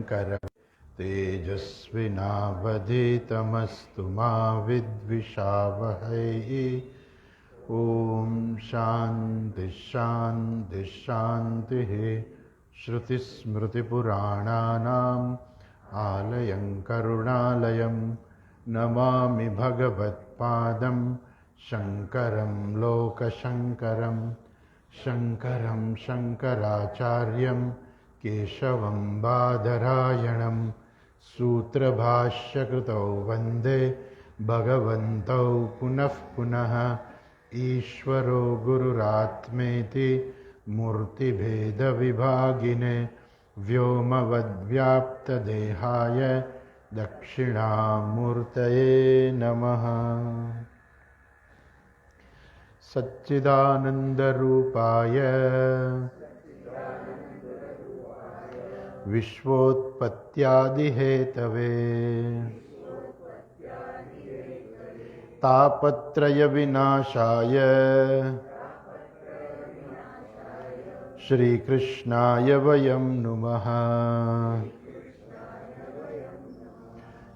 शङ्कर तेजस्विनावधीतमस्तु मा विद्विषावहै। ॐ शान्ति शान्ति शान्तिः। श्रुतिस्मृतिपुराणानाम् आलयं करुणालयं नमामि भगवत्पादं शङ्करं लोकशङ्करं। शङ्करं शङ्कराचार्यं केशवं बादरायणं सूत्रभाष्यकृतौ वन्दे भगवन्तौ पुनः पुनः। ईश्वरो गुरुरात्मेति मूर्तिभेदविभागिने व्योमवद्व्याप्तदेहाय दक्षिणामूर्तये नमः। सच्चिदानन्दरूपाय विश्वोत्पत्त्यादिहेतवे तापत्रयविनाशाय श्रीकृष्णाय वयं नुमः।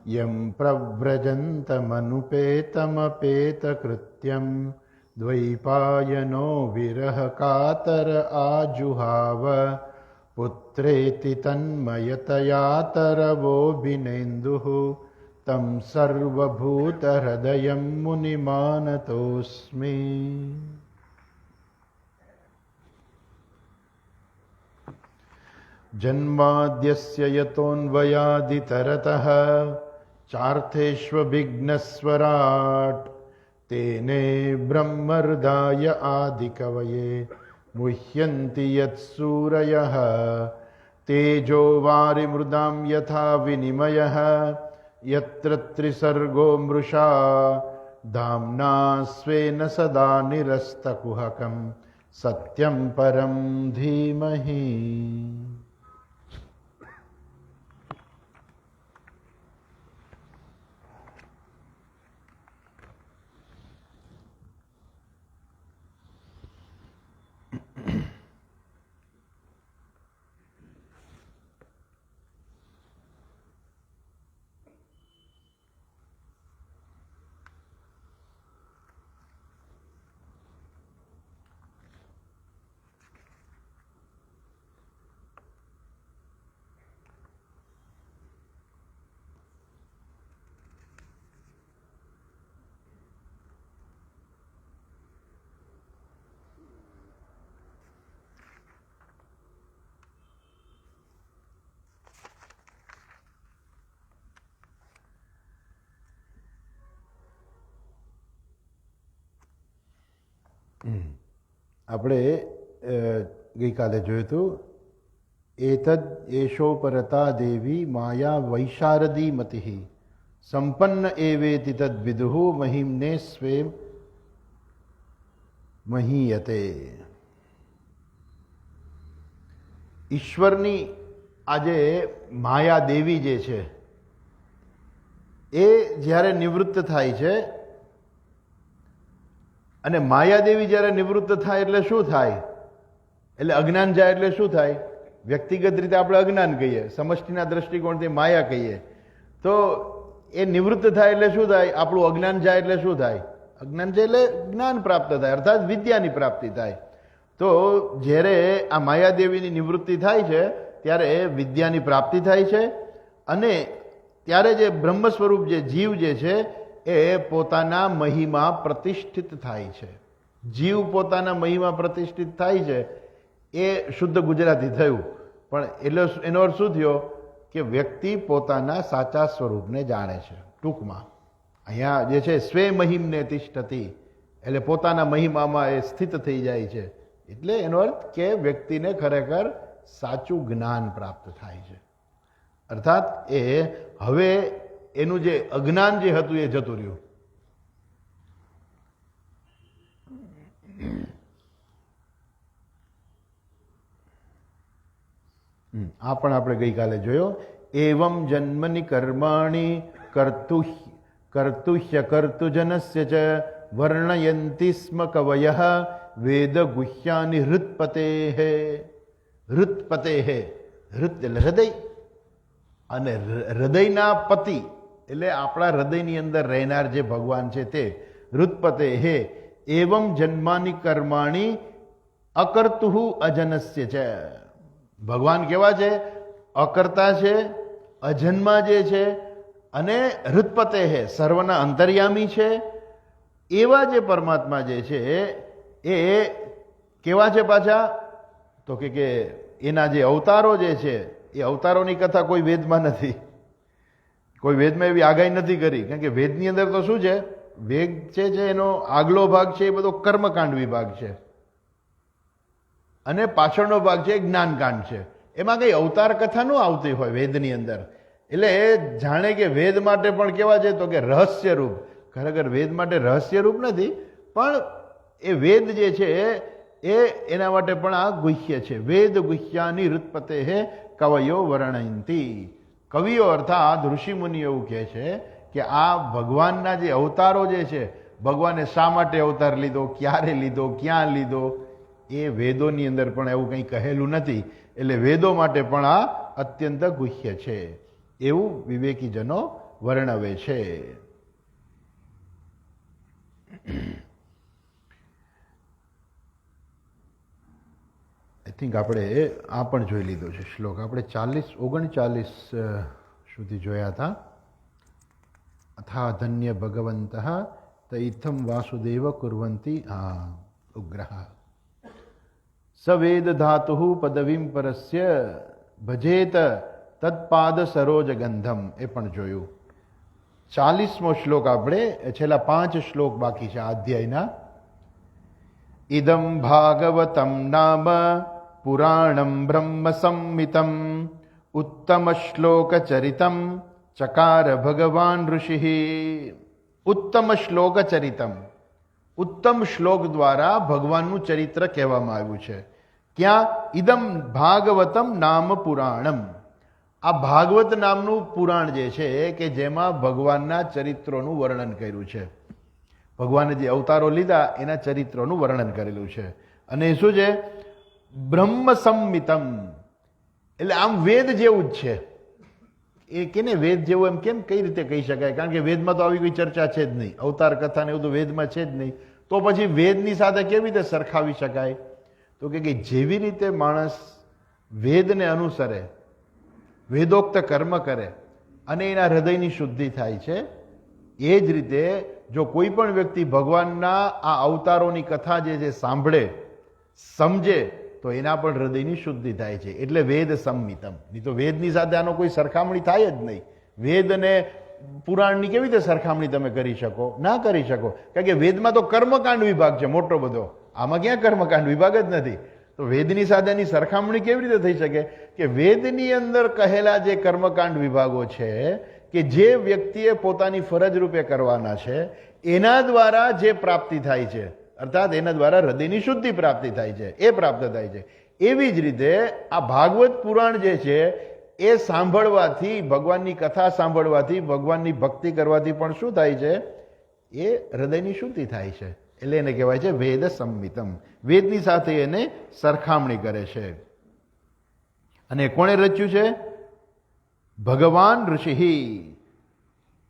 यं प्रव्रजन्तमनुपेतमपेतकृत्यं द्वैपायनो विरहकातर आजुहाव। पुत्रेति तन्मयतया तरवोऽभिनेन्दुः तं सर्वभूतहृदयं मुनिमानतोऽस्मि। जन्माद्यस्य यतोऽन्वयादितरतः चार्थेष्वभिघ्नस्वराट् तेने ब्रह्महृदाय आदिकवये मुह्यन्ति यत्सूरयः। तेजो वारिमृदां यथा विनिमयः यत्र त्रिसर्गो मृषा धाम्ना स्वेन सदा निरस्तकुहकं सत्यं परं धीमहि। આપણે ગઈકાલે જોયું હતું એતદ એશો પરતા દેવી માયા વૈશારદી મતિઃ સંપન્ન એવેતિ તદ વિદુઃ મહિમ્ને સ્વે મહીયતે. ઈશ્વરની આજે માયા દેવી જે છે એ જ્યારે નિવૃત્ત થાય છે, અને માયાદેવી જ્યારે નિવૃત્ત થાય એટલે શું થાય? એટલે અજ્ઞાન જાય એટલે શું થાય? વ્યક્તિગત રીતે આપણે અજ્ઞાન કહીએ, સમષ્ટિના દ્રષ્ટિકોણથી માયા કહીએ. તો એ નિવૃત્ત થાય એટલે શું થાય? આપણું અજ્ઞાન જાય એટલે શું થાય? અજ્ઞાન જાય એટલે જ્ઞાન પ્રાપ્ત થાય, અર્થાત વિદ્યાની પ્રાપ્તિ થાય. તો જ્યારે આ માયાદેવીની નિવૃત્તિ થાય છે ત્યારે વિદ્યાની પ્રાપ્તિ થાય છે, અને ત્યારે જે બ્રહ્મ સ્વરૂપ જે જીવ જે છે એ પોતાના મહિમા પ્રતિષ્ઠિત થાય છે. જીવ પોતાના મહિમા પ્રતિષ્ઠિત થાય છે એ શુદ્ધ ગુજરાતી થયું, પણ એટલે એનો અર્થ શું થયો કે વ્યક્તિ પોતાના સાચા સ્વરૂપને જાણે છે. ટૂંકમાં અહીંયા જે છે સ્વે મહિમને તિષ્ઠતી, એટલે પોતાના મહિમામાં એ સ્થિત થઈ જાય છે. એટલે એનો અર્થ કે વ્યક્તિને ખરેખર સાચું જ્ઞાન પ્રાપ્ત થાય છે. અર્થાત એ હવે એનું જે અજ્ઞાન જે હતું એ જતું રહ્યું. આ પણ આપણે ગઈકાલે જોયો. એવમ જન્મની કર્માણી કર્તુહ્ય કર્તુજનસ્ય ચ વર્ણયંતિ સ્મ કવયઃ વેદ ગુહ્યાની હૃત્પતેઃ. હૃત્પતેઃ, હૃત એટલે હૃદય, અને હૃદયના પતિ એટલે આપણા હૃદયની અંદર રહેનાર જે ભગવાન છે તે હૃદપતે હે એવમ જન્માની કર્માણી અકર્તુહુ અજનસ્ય છે. ભગવાન કેવા છે? અકર્તા છે, અજન્મા જે છે, અને હૃદપતે હે સર્વના અંતર્યામી છે. એવા જે પરમાત્મા જે છે એ કેવા છે પાછા? તો કે એના જે અવતારો જે છે એ અવતારોની કથા કોઈ વેદમાં નથી, કોઈ વેદમાં એવી આગાહી નથી કરી. કારણ કે વેદની અંદર તો શું છે? વેદ છે એનો આગલો ભાગ છે એ બધો કર્મકાંડ વિભાગ છે અને પાછળનો ભાગ છે જ્ઞાનકાંડ છે. એમાં કઈ અવતાર કથા ન આવતી હોય વેદની અંદર. એટલે એ જાણે કે વેદ માટે પણ કેવા છે? તો કે રહસ્ય રૂપ. ખરેખર વેદ માટે રહસ્ય રૂપ નથી, પણ એ વેદ જે છે એ એના માટે પણ આ ગુહ્ય છે. વેદ ગુહ્યાની હૃદપતે હે કવયો વર્ણયંતી. કવિઓ અર્થાત ઋષિમુનિઓ એવું કહે છે કે આ ભગવાનના જે અવતારો જે છે, ભગવાને શા માટે અવતાર લીધો, ક્યારે લીધો, ક્યાં લીધો, એ વેદોની અંદર પણ એવું કંઈ કહેલું નથી. એટલે વેદો માટે પણ આ અત્યંત ગુહ્ય છે એવું વિવેકીજનો વર્ણવે છે. આઈ થિંક આપણે આ પણ જોઈ લીધો છે શ્લોક. આપણે 39 સુધી જોયા હતા. અથા ધન્ય ભગવંત તૈથમ વાસુદેવ કુર્વંતી ઉગ્રહ સવેદ ધાતુ પદવીમ પરસ્ય ભજેત તત્પાદ સરોજ ગંધમ. એ પણ જોયું. 40મો શ્લોક આપણે છેલ્લા 5 શ્લોક બાકી છે આ અધ્યાયના. ઇદમ ભાગવતમ નામ પુરાણમ બ્રહ્મ સંમિતમ ઉત્તમ શ્લોક ચરિતમ ચકાર ભગવાન ઋષિ. ઉત્તમ શ્લોક ચરિતમ, ઉત્તમ શ્લોક દ્વારા ભગવાનનું ચરિત્ર કહેવામાં આવ્યું છે. ક્યાં? ઇદમ ભાગવતમ નામ પુરાણમ. આ ભાગવત નામનું પુરાણ જે છે કે જેમાં ભગવાનના ચરિત્રોનું વર્ણન કર્યું છે. ભગવાને જે અવતારો લીધા એના ચરિત્રોનું વર્ણન કરેલું છે. અને શું છે? બ્રહ્મ સંમિતમ, એટલે આમ વેદ જેવું જ છે. એ કેને વેદ જેવું એમ કેમ કઈ રીતે કહી શકાય? કારણ કે વેદમાં તો આવી કોઈ ચર્ચા છે જ નહીં, અવતાર કથા ને એવું તો વેદમાં છે જ નહીં. તો પછી વેદની સાથે કેવી રીતે સરખાવી શકાય? તો કે જેવી રીતે માણસ વેદને અનુસરે, વેદોક્ત કર્મ કરે અને એના હૃદયની શુદ્ધિ થાય છે, એ જ રીતે જો કોઈ પણ વ્યક્તિ ભગવાનના આ અવતારોની કથા જે છે સાંભળે, સમજે, તો એના પણ હૃદયની શુદ્ધિ થાય છે. એટલે વેદ સંમિતમ. નહીં તો વેદની સાથે આનો કોઈ સરખામણી થાય જ નહીં. વેદ અને પુરાણની કેવી રીતે સરખામણી તમે કરી શકો? ના કરી શકો. કારણ કે વેદમાં તો કર્મકાંડ વિભાગ છે મોટો બધો, આમાં ક્યાં કર્મકાંડ વિભાગ જ નથી. તો વેદની સાથે એની સરખામણી કેવી રીતે થઈ શકે? કે વેદની અંદર કહેલા જે કર્મકાંડ વિભાગો છે કે જે વ્યક્તિએ પોતાની ફરજ રૂપે કરવાના છે, એના દ્વારા જે પ્રાપ્તિ થાય છે, અર્થાત એના દ્વારા હૃદયની શુદ્ધિ પ્રાપ્તિ થાય છે, એ પ્રાપ્ત થાય છે. એવી જ રીતે આ ભાગવત પુરાણ જે છે એ સાંભળવાથી, ભગવાનની કથા સાંભળવાથી, ભગવાનની ભક્તિ કરવાથી પણ શું થાય છે? એ હૃદયની શુદ્ધિ થાય છે. એટલે એને કહેવાય છે વેદ સંમિતમ. વેદની સાથે એને સરખામણી કરે છે. અને કોણે રચ્યું છે? ભગવાન ઋષિ.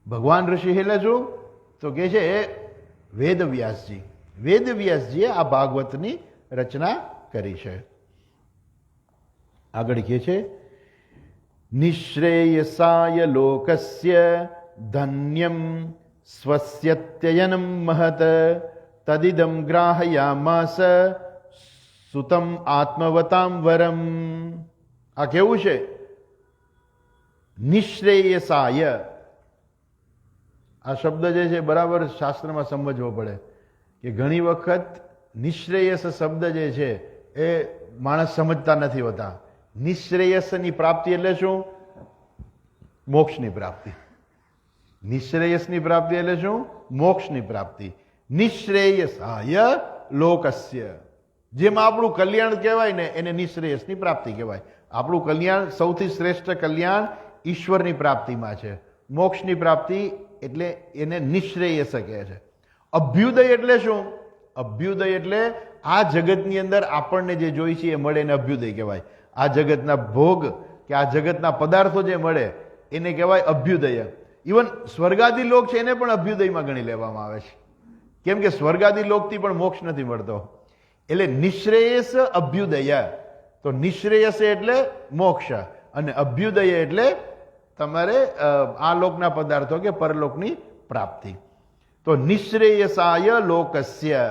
ભગવાન ઋષિ એટલે શું? તો કે છે વેદવ્યાસજી. વેદવ્યાસજીએ આ ભાગવતની રચના કરી છે. આગળ કહે છે નિશ્રેયસાય લોકસ્ય ધન્યમ સ્વસ્યત્યયનમ મહત તદિદમ ગ્રાહયામાસ સુતમ આત્મવતામ વરમ. આ કેવું છે? નિશ્રેયસાય. આ શબ્દ જે છે બરાબર શાસ્ત્રમાં સમજવો પડે કે ઘણી વખત નિશ્રેયસ શબ્દ જે છે એ માણસ સમજતા નથી હોતા. નિશ્રેયસની પ્રાપ્તિ એટલે શું? મોક્ષની પ્રાપ્તિ. નિશ્રેયસની પ્રાપ્તિ એટલે શું? મોક્ષની પ્રાપ્તિ. નિશ્રેયસાય લોકસ્ય. જેમાં આપણું કલ્યાણ કહેવાય ને એને નિશ્રેયસની પ્રાપ્તિ કહેવાય. આપણું કલ્યાણ, સૌથી શ્રેષ્ઠ કલ્યાણ ઈશ્વરની પ્રાપ્તિમાં છે. મોક્ષની પ્રાપ્તિ એટલે એને નિશ્રેયસ કહે છે. અભ્યુદય એટલે શું? અભ્યુદય એટલે આ જગતની અંદર આપણને જે જોઈ છે એ મળે એને અભ્યુદય કહેવાય. આ જગતના ભોગ કે આ જગતના પદાર્થો જે મળે એને કહેવાય અભ્યુદય. ઇવન સ્વર્ગાદી લોક છે એને પણ અભ્યુદયમાં ગણી લેવામાં આવે છે, કેમ કે સ્વર્ગાદી લોકથી પણ મોક્ષ નથી મળતો. એટલે નિશ્રેયસ અભ્યુદય. તો નિશ્રેયસ એટલે મોક્ષ અને અભ્યુદય એટલે તમારે આ લોકના પદાર્થો કે પરલોકની પ્રાપ્તિ. તો નિશ્રેયસાય લોકસ્ય,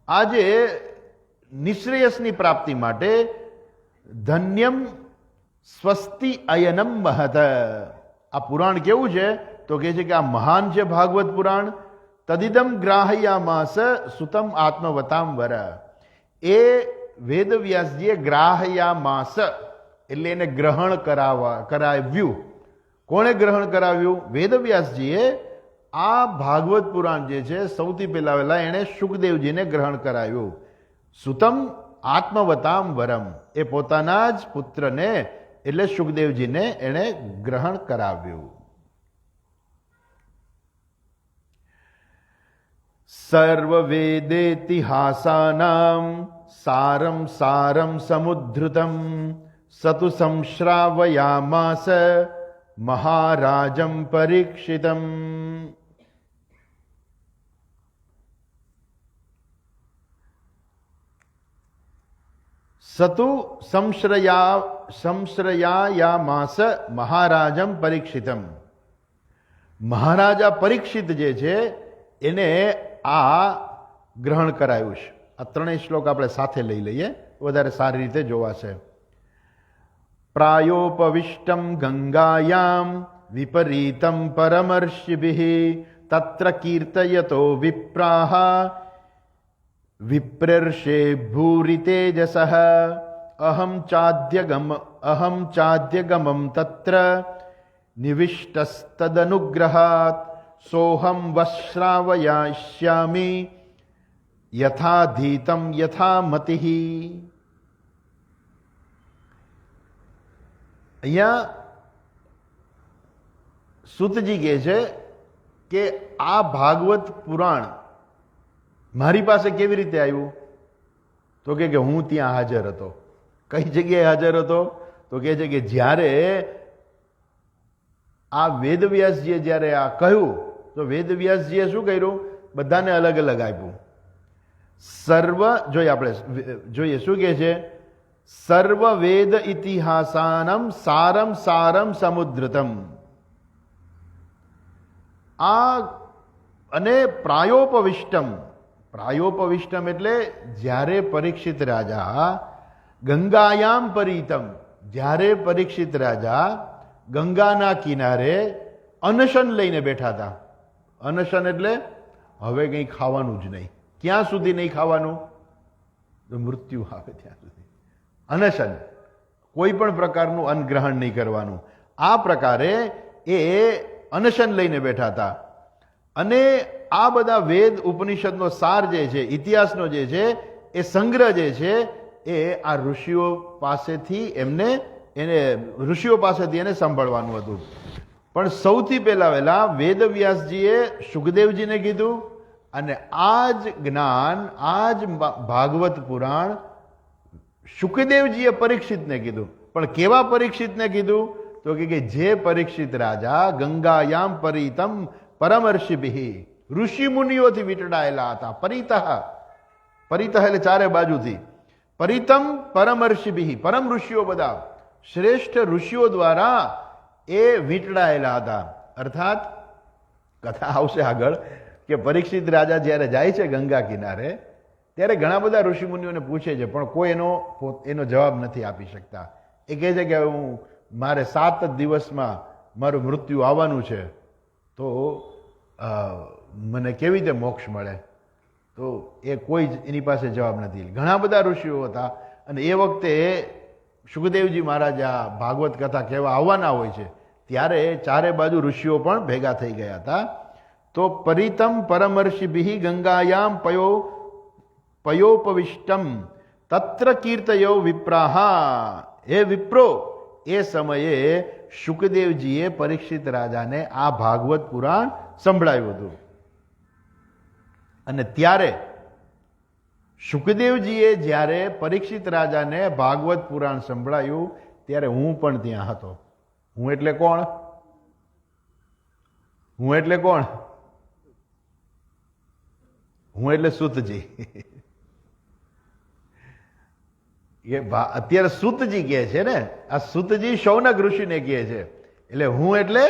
આજે નિશ્રેયસની પ્રાપ્તિ માટે ધન્યમ સ્વસ્તિ અયનમ મહત. આ પુરાણ કેવું છે તો કહે છે કે આ મહાન છે ભાગવત પુરાણ. તદિદમ ગ્રાહયામાસ સુતમ આત્મવતામ વર. એ વેદવ્યાસજીએ ગ્રાહયામાસ એટલે એને ગ્રહણ કરાવ્યું. કોણે ગ્રહણ કરાવ્યું? વેદવ્યાસજીએ આ ભાગવત પુરાણ જે છે સૌથી પહેલા એણે શુકદેવજીને ગ્રહણ કરાવ્યું. સુતમ આત્મવતામ વરમ, એ પોતાના જ પુત્રને એટલે શુકદેવજીને એણે ગ્રહણ કરાવ્યું. સર્વવેદેતિહાસાનામ સારમ સારમ સમુદ્ધૃતમ સતુ સંશ્રાવયામાસ મહારાજમ પરીક્ષિતમ. સતુ સંશ્રયાયામાસ મહારાજમ પરીક્ષિતમ. મહારાજા પરીક્ષિત જે છે એને આ ગ્રહણ કરાયું છે. આ ત્રણેય શ્લોક આપણે સાથે લઈ લઈએ, વધારે સારી રીતે જોવાશે. પ્રાયોપવિષ્ટમ ગંગાયામ વિપરીતમ પરમર્ષિભિઃ તત્ર કીર્તયતો વિપ્રાહ વિપ્રર્ષે ભૂરિતેજસઃ અહમ ચાદ્યગમમ તત્ર નિવિષ્ટસ્તદનુગ્રહાત સોહમ વશ્રાવયાષ્યામિ યથાધીતમ યથામતિઃ. અહીંયા સૂતજી કહે છે કે આ ભાગવત પુરાણ મારી પાસે કેવી રીતે આવ્યું? તો કે હું ત્યાં હાજર હતો. કઈ જગ્યાએ હાજર હતો? તો કહે છે કે જ્યારે આ વેદવ્યાસજીએ જ્યારે આ કહ્યું તો વેદવ્યાસજીએ શું કર્યું? બધાને અલગ અલગ આપ્યું. સર્વ જોઈએ, આપણે જોઈએ શું કહે છે? સર્વ વેદ ઇતિહાસાનમ સારમ સારમ સમુદ્રતમ. આ અને પ્રાયોપવિષ્ટમ. પ્રાયોપવિષ્ટમ એટલે જ્યારે પરીક્ષિત રાજા ગંગાયામ પરીતમ, જ્યારે પરીક્ષિત રાજા ગંગાના કિનારે અનશન લઈને બેઠા હતા. અનશન એટલે હવે કંઈ ખાવાનું જ નહીં. ક્યાં સુધી નહીં ખાવાનું? તો મૃત્યુ આવે ત્યાં સુધી. અનશન, કોઈ પણ પ્રકારનું અન્ન ગ્રહણ નહીં કરવાનું. આ પ્રકારે એ અનશન લઈને બેઠા હતા. અને આ બધા વેદ ઉપનિષદનો સાર જે છે, ઇતિહાસનો જે છે, એ સંગ્રહ જે છે એ આ ઋષિઓ પાસેથી ઋષિઓ પાસેથી એને સાંભળવાનું હતું. પણ સૌથી પહેલા વેદવ્યાસજીએ શુકદેવજીને કીધું અને આ જ જ્ઞાન, આ જ ભાગવત પુરાણ શુકદેવજીએ પરીક્ષિતને કીધું. પણ કેવા પરીક્ષિતને કીધું? તો કે જે પરીક્ષિત રાજા ગંગાયામ પરિતમ પરમર્ષિભિઃ, ઋષિ મુનિઓથી વીંટળાયેલા હતા. પરિતઃ એટલે ચારે બાજુથી. પરિતમ પરમર્ષિભિઃ, પરમ ઋષિઓ, બધા શ્રેષ્ઠ ઋષિઓ દ્વારા એ વીંટળાયેલા હતા. અર્થાત કથા આવશે આગળ કે પરીક્ષિત રાજા જ્યારે જાય છે ગંગા કિનારે ત્યારે ઘણા બધા ઋષિમુનિઓને પૂછે છે, પણ કોઈ એનો જવાબ નથી આપી શકતા. એ કહે છે કે મારે 7 જ દિવસમાં મારું મૃત્યુ આવવાનું છે, તો મને કેવી રીતે મોક્ષ મળે? તો એ કોઈ જ એની પાસે જવાબ નથી. ઘણા બધા ઋષિઓ હતા અને એ વખતે શુકદેવજી મહારાજ આ ભાગવત કથા કહેવા આવવાના હોય છે ત્યારે ચારે બાજુ ઋષિઓ પણ ભેગા થઈ ગયા હતા. તો પરિતમ પરમર્ષિભિઃ ગંગાયામ પયોપવિષ્ટમ તત્ર કીર્તયો વિપ્રાહા. હે વિપ્રો, એ સમયે શુકદેવજીએ પરીક્ષિત રાજાને આ ભાગવત પુરાણ સંભળાવ્યું હતું. અને ત્યારે શુકદેવજીએ જ્યારે પરીક્ષિત રાજાને ભાગવત પુરાણ સંભળાયું ત્યારે હું પણ ત્યાં હતો. હું એટલે કોણ? હું એટલે કોણ? હું એટલે સૂતજી. એ અત્યારે સૂતજી કહે છે ને, આ સૂતજી શૌનક ઋષિને કહે છે. એટલે હું એટલે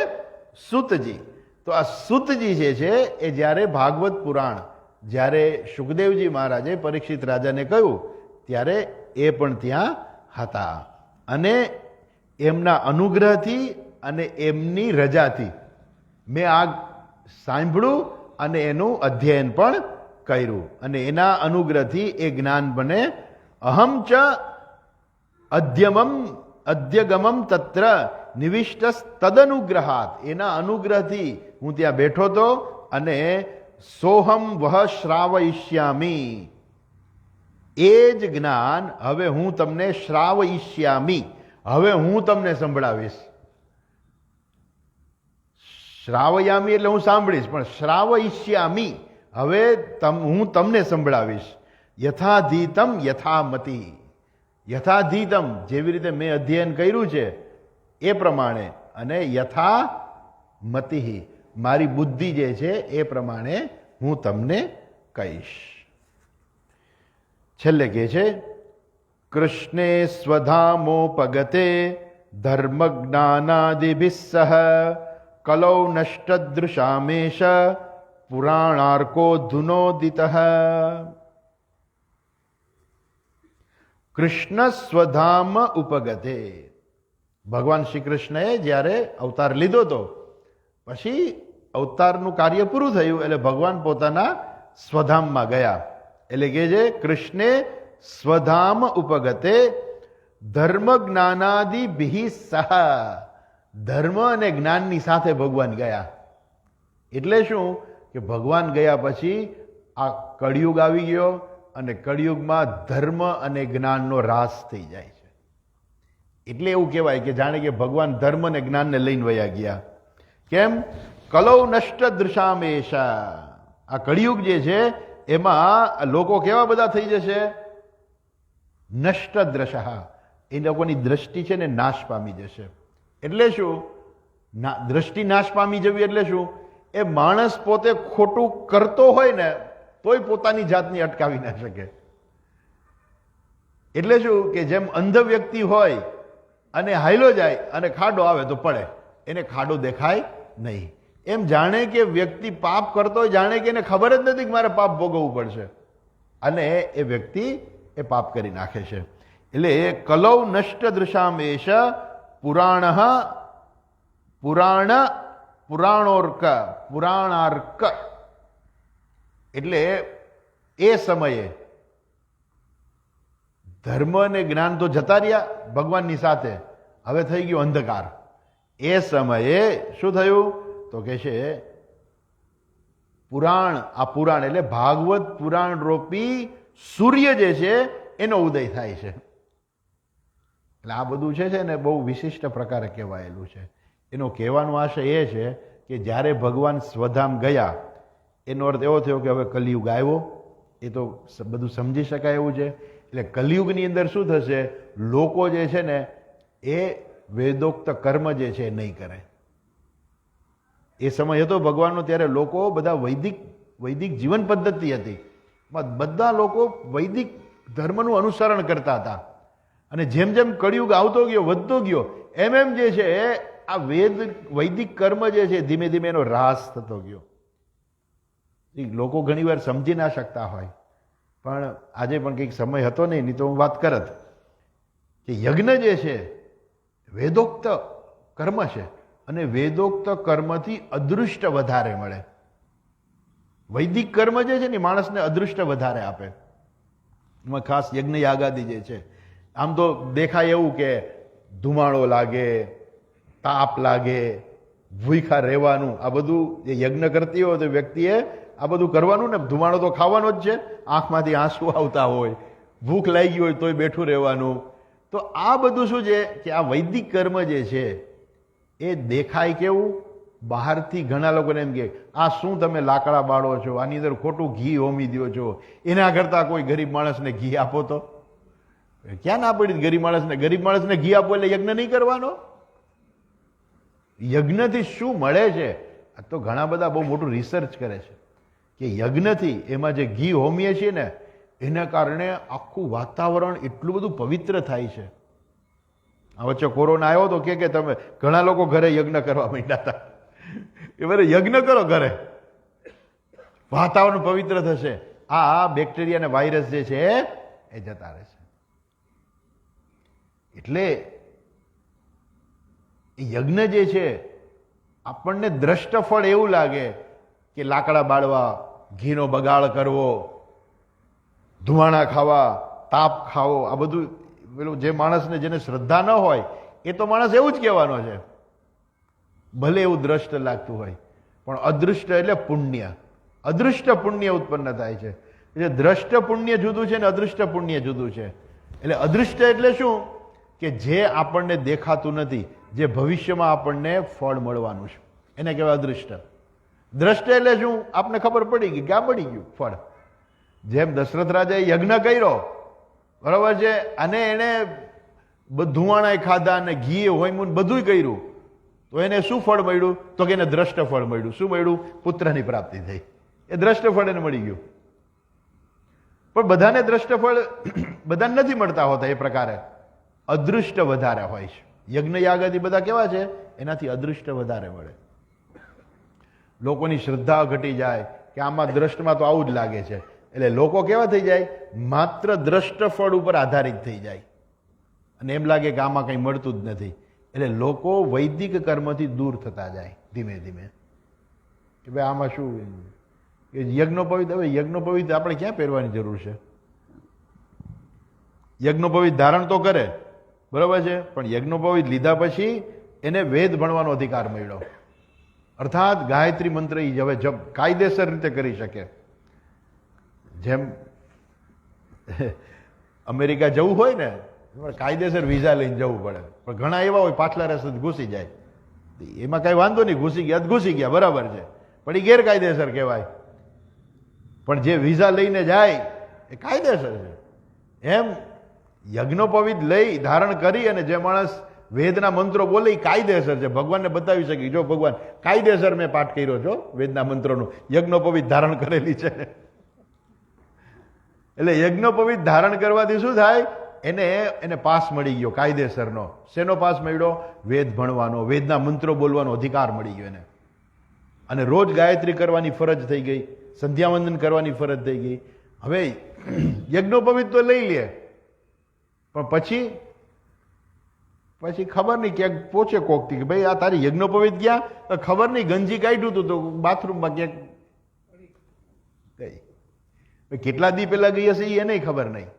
સૂતજી. તો આ સૂતજી જે છે એ જ્યારે ભાગવત પુરાણ, જ્યારે સુખદેવજી મહારાજે પરીક્ષિત રાજાને કહ્યું ત્યારે એ પણ ત્યાં હતા. અને એમના અનુગ્રહથી અને એમની રજાથી મેં આ સાંભળ્યું અને એનું અધ્યયન પણ કર્યું. અને એના અનુગ્રહથી એ જ્ઞાન બને. અહમ ચ અધ્યગમમ તત્ર નિવિષ્ટ તદનુગ્રહાત. એના અનુગ્રહથી હું ત્યાં બેઠો હતો અને સોહમ વહ શ્રાવયિષ્યામી. એ જ જ્ઞાન હવે હું તમને શ્રાવયિષ્યામી, હવે હું તમને સંભળાવીશ. શ્રાવયામી એટલે હું સાંભળીશ, પણ શ્રાવયિષ્યામી હવે હું તમને સંભળાવીશ. યથાધીતમ યથામતિ. યથાધીતમ જેવી રીતે મેં અધ્યયન કર્યું છે એ પ્રમાણે, અને યથામતિ મારી બુદ્ધિ જે છે એ પ્રમાણે હું તમને કહીશ. છેલ્લે કહે છે કૃષ્ણે સ્વધામોપગતે ધર્મ જ્ઞાનાદિભિ સહ કલૌ નષ્ટદૃશામેશ પુરાણાર્કો ધુનોદિત. કૃષ્ણ સ્વધામ ઉપગતે. ભગવાન શ્રી કૃષ્ણએ જ્યારે અવતાર લીધો હતો પછી અવતારનું કાર્ય પૂરું થયું એટલે ભગવાન પોતાના સ્વધામમાં ગયા. એટલે કે છે કૃષ્ણે સ્વધામ ઉપગતે ધર્મ જ્ઞાનાદિભિ સહ. ધર્મ અને જ્ઞાનની સાથે ભગવાન ગયા. એટલે શું કે ભગવાન ગયા પછી આ કળિયુગ આવી ગયો અને કળિયુગમાં ધર્મ અને જ્ઞાનનો રાસ થઈ જાય છે. એટલે એવું કહેવાય કે જાણે કે ભગવાન ધર્મ અને જ્ઞાનને લઈને વયા ગયા. કેમ? કલૌ નષ્ટ દૃશામેશા. આ કળિયુગ જે છે એમાં લોકો કેવા બધા થઈ જશે? નષ્ટ દ્રશા. એ લોકોની દ્રષ્ટિ છે ને નાશ પામી જશે. એટલે શું? દ્રષ્ટિ નાશ પામી જવી એટલે શું? એ માણસ પોતે ખોટું કરતો હોય ને તોય પોતાની જાતને અટકાવી ના શકે. એટલે શું કે જેમ અંધ વ્યક્તિ હોય અને હાયલો જાય અને ખાડો આવે તો પડે, એને ખાડો દેખાય નહીં. એમ જાણે કે વ્યક્તિ પાપ કરતો હોય, જાણે કે એને ખબર જ નથી કે મારે પાપ ભોગવવું પડશે, અને એ વ્યક્તિ એ પાપ કરી નાખે છે. એટલે કલૌ નષ્ટ દૃશામેશ પુરાણાર્ક. એટલે એ સમયે ધર્મ અને જ્ઞાન તો જતા રહ્યા ભગવાનની સાથે, હવે થઈ ગયો અંધકાર. એ સમયે શું થયું તો કે છે પુરાણ. આ પુરાણ એટલે ભાગવત પુરાણ રૂપી સૂર્ય જે છે એનો ઉદય થાય છે. એટલે આ બધું છે ને બહુ વિશિષ્ટ પ્રકારે કહેવાયેલું છે. એનો કહેવાનો આશય એ છે કે જ્યારે ભગવાન સ્વધામ ગયા એનો અર્થ એવો થયો કે હવે કલિયુગ આવ્યો. એ તો બધું સમજી શકાય એવું છે. એટલે કલિયુગની અંદર શું થશે? લોકો જે છે ને એ વેદોક્ત કર્મ જે છે નહીં કરે. એ સમય હતો ભગવાનનો, ત્યારે લોકો બધા વૈદિક જીવન પદ્ધતિ હતી. બધા લોકો વૈદિક ધર્મનું અનુસરણ કરતા હતા. અને જેમ જેમ કળિયુગ આવતો ગયો, વધતો ગયો, એમ જે છે આ વૈદિક કર્મ જે છે ધીમે ધીમે એનો રાસ થતો ગયો. લોકો ઘણીવાર સમજી ના શકતા હોય, પણ આજે પણ કંઈક સમય હતો નહીં તો હું વાત કરત કે યજ્ઞ જે છે વેદોક્ત કર્મ છે, અને વેદોક્ત કર્મથી અદૃષ્ટ વધારે મળે. વૈદિક કર્મ જે છે ને માણસને અદૃષ્ટ વધારે આપે. એમાં ખાસ યજ્ઞ યાગાદી જે છે, આમ તો દેખાય એવું કે ધુમાડો લાગે, તાપ લાગે, ભૂખા રહેવાનું, આ બધું જે યજ્ઞ કરતી હોય તો વ્યક્તિએ આ બધું કરવાનું ને. ધુમાડો તો ખાવાનો જ છે, આંખમાંથી આંસુ આવતા હોય, ભૂખ લાગી હોય તોય બેઠું રહેવાનું. તો આ બધું શું છે કે આ વૈદિક કર્મ જે છે એ દેખાય કેવું? બહારથી ઘણા લોકોને એમ કે આ શું તમે લાકડા બાળો છો, આની અંદર ખોટું ઘી હોમી દો છો, એના કરતાં કોઈ ગરીબ માણસને ઘી આપો તો. ક્યાં ના પડી ગરીબ માણસને ઘી આપો એટલે યજ્ઞ નહીં કરવાનો? યજ્ઞથી શું મળે છે આ તો ઘણા બધા બહુ મોટું રિસર્ચ કરે છે કે યજ્ઞથી એમાં જે ઘી હોમીએ છીએ ને એના કારણે આખું વાતાવરણ એટલું બધું પવિત્ર થાય છે. આ વચ્ચે કોરોના આવ્યો તો કે તમે ઘણા લોકો ઘરે યજ્ઞ કરવા માંડ્યા હતા કે બરે યજ્ઞ કરો ઘરે, વાતાવરણ પવિત્ર થશે. આ બેક્ટેરિયા અને વાયરસ જે છે એ જતા રહેશે. એટલે યજ્ઞ જે છે આપણને દ્રષ્ટ ફળ એવું લાગે કે લાકડા બાળવા, ઘીનો બગાડ કરવો, ધુમાણા ખાવા, તાપ ખાવો, આ બધું પેલું જે માણસને જેને શ્રદ્ધા ન હોય એ તો માણસ એવું જ કહેવાનો છે, ભલે એવું દ્રષ્ટ લાગતું હોય. પણ અદૃષ્ટ એટલે પુણ્ય, અદૃષ્ટ પુણ્ય ઉત્પન્ન થાય છે. એટલે દ્રષ્ટ પુણ્ય જુદું છે ને અદૃષ્ટ પુણ્ય જુદું છે. એટલે અદૃષ્ટ એટલે શું કે જે આપણને દેખાતું નથી, જે ભવિષ્યમાં આપણને ફળ મળવાનું છે, એને કહેવાય અદૃષ્ટ. દ્રષ્ટ એટલે શું? આપને ખબર પડી ગઈ કે આ મળી ગયું ફળ. જેમ દશરથ રાજાએ યજ્ઞ કર્યો, બરાબર છે, અને એને ધુવાણાએ ખાધા અને ઘી હોયમું બધું કર્યું, તો એને શું ફળ મળ્યું? તો કે એને દ્રષ્ટ ફળ મળ્યું. શું મળ્યું? પુત્રની પ્રાપ્તિ થઈ. એ દ્રષ્ટ ફળ એને મળી ગયું. પણ બધાને દ્રષ્ટ ફળ બધાને નથી મળતા હોતા એ પ્રકારે. અદૃષ્ટ વધારે હોય છે. યજ્ઞ યાગાદી બધા કેવા છે? એનાથી અદૃષ્ટ વધારે મળે. લોકોની શ્રદ્ધા ઘટી જાય કે આમાં દ્રષ્ટમાં તો આવું જ લાગે છે, એટલે લોકો કેવા થઈ જાય? માત્ર દ્રષ્ટ ફળ ઉપર આધારિત થઈ જાય અને એમ લાગે કે આમાં કંઈ મળતું જ નથી. એટલે લોકો વૈદિક કર્મથી દૂર થતા જાય ધીમે ધીમે કે ભાઈ આમાં શું યજ્ઞોપવિત. હવે યજ્ઞોપવિત આપણે ક્યાં પહેરવાની જરૂર છે? યજ્ઞોપવિત ધારણ તો કરે, બરાબર છે, પણ યજ્ઞોપવિત લીધા પછી એને વેદ ભણવાનો અધિકાર મળ્યો. અર્થાત ગાયત્રી મંત્ર એ હવે જપ કાયદેસર રીતે કરી શકે. જેમ અમેરિકા જવું હોય ને કાયદેસર વિઝા લઈને જવું પડે, પણ ઘણા એવા હોય પાછલા રસ્તે ઘૂસી જાય. એમાં કઈ વાંધો નહીં, ઘૂસી ગયા બરાબર છે, પણ એ ગેરકાયદેસર કહેવાય. પણ જે વિઝા લઈને જાય એ કાયદેસર છે. એમ યજ્ઞોપવિત લઈ ધારણ કરી અને જે માણસ વેદના મંત્રો બોલે એ કાયદેસર છે. ભગવાનને બતાવી શકે, જો ભગવાન કાયદેસર મેં પાઠ કર્યો છો વેદના મંત્રોનું, યજ્ઞોપવિત ધારણ કરેલી છે. એટલે યજ્ઞોપવિત ધારણ કરવાથી શું થાય? એને પાસ મળી ગયો કાયદેસરનો. શેનો પાસ મળ્યો? વેદ ભણવાનો, વેદના મંત્રો બોલવાનો અધિકાર મળી ગયો એને. અને રોજ ગાયત્રી કરવાની ફરજ થઈ ગઈ, સંધ્યાવંદન કરવાની ફરજ થઈ ગઈ. હવે યજ્ઞોપવિત તો લઈ લે, પણ પછી ખબર નહીં ક્યાંક પોચે કોકતી કે ભાઈ આ તારી યજ્ઞોપવિત ગયા, તો ખબર નહીં ગંજી કાઢ્યું હતું તો બાથરૂમમાં ક્યાંક ગઈ. કેટલા દી પહેલા ગઈ હશે એને ખબર નહીં.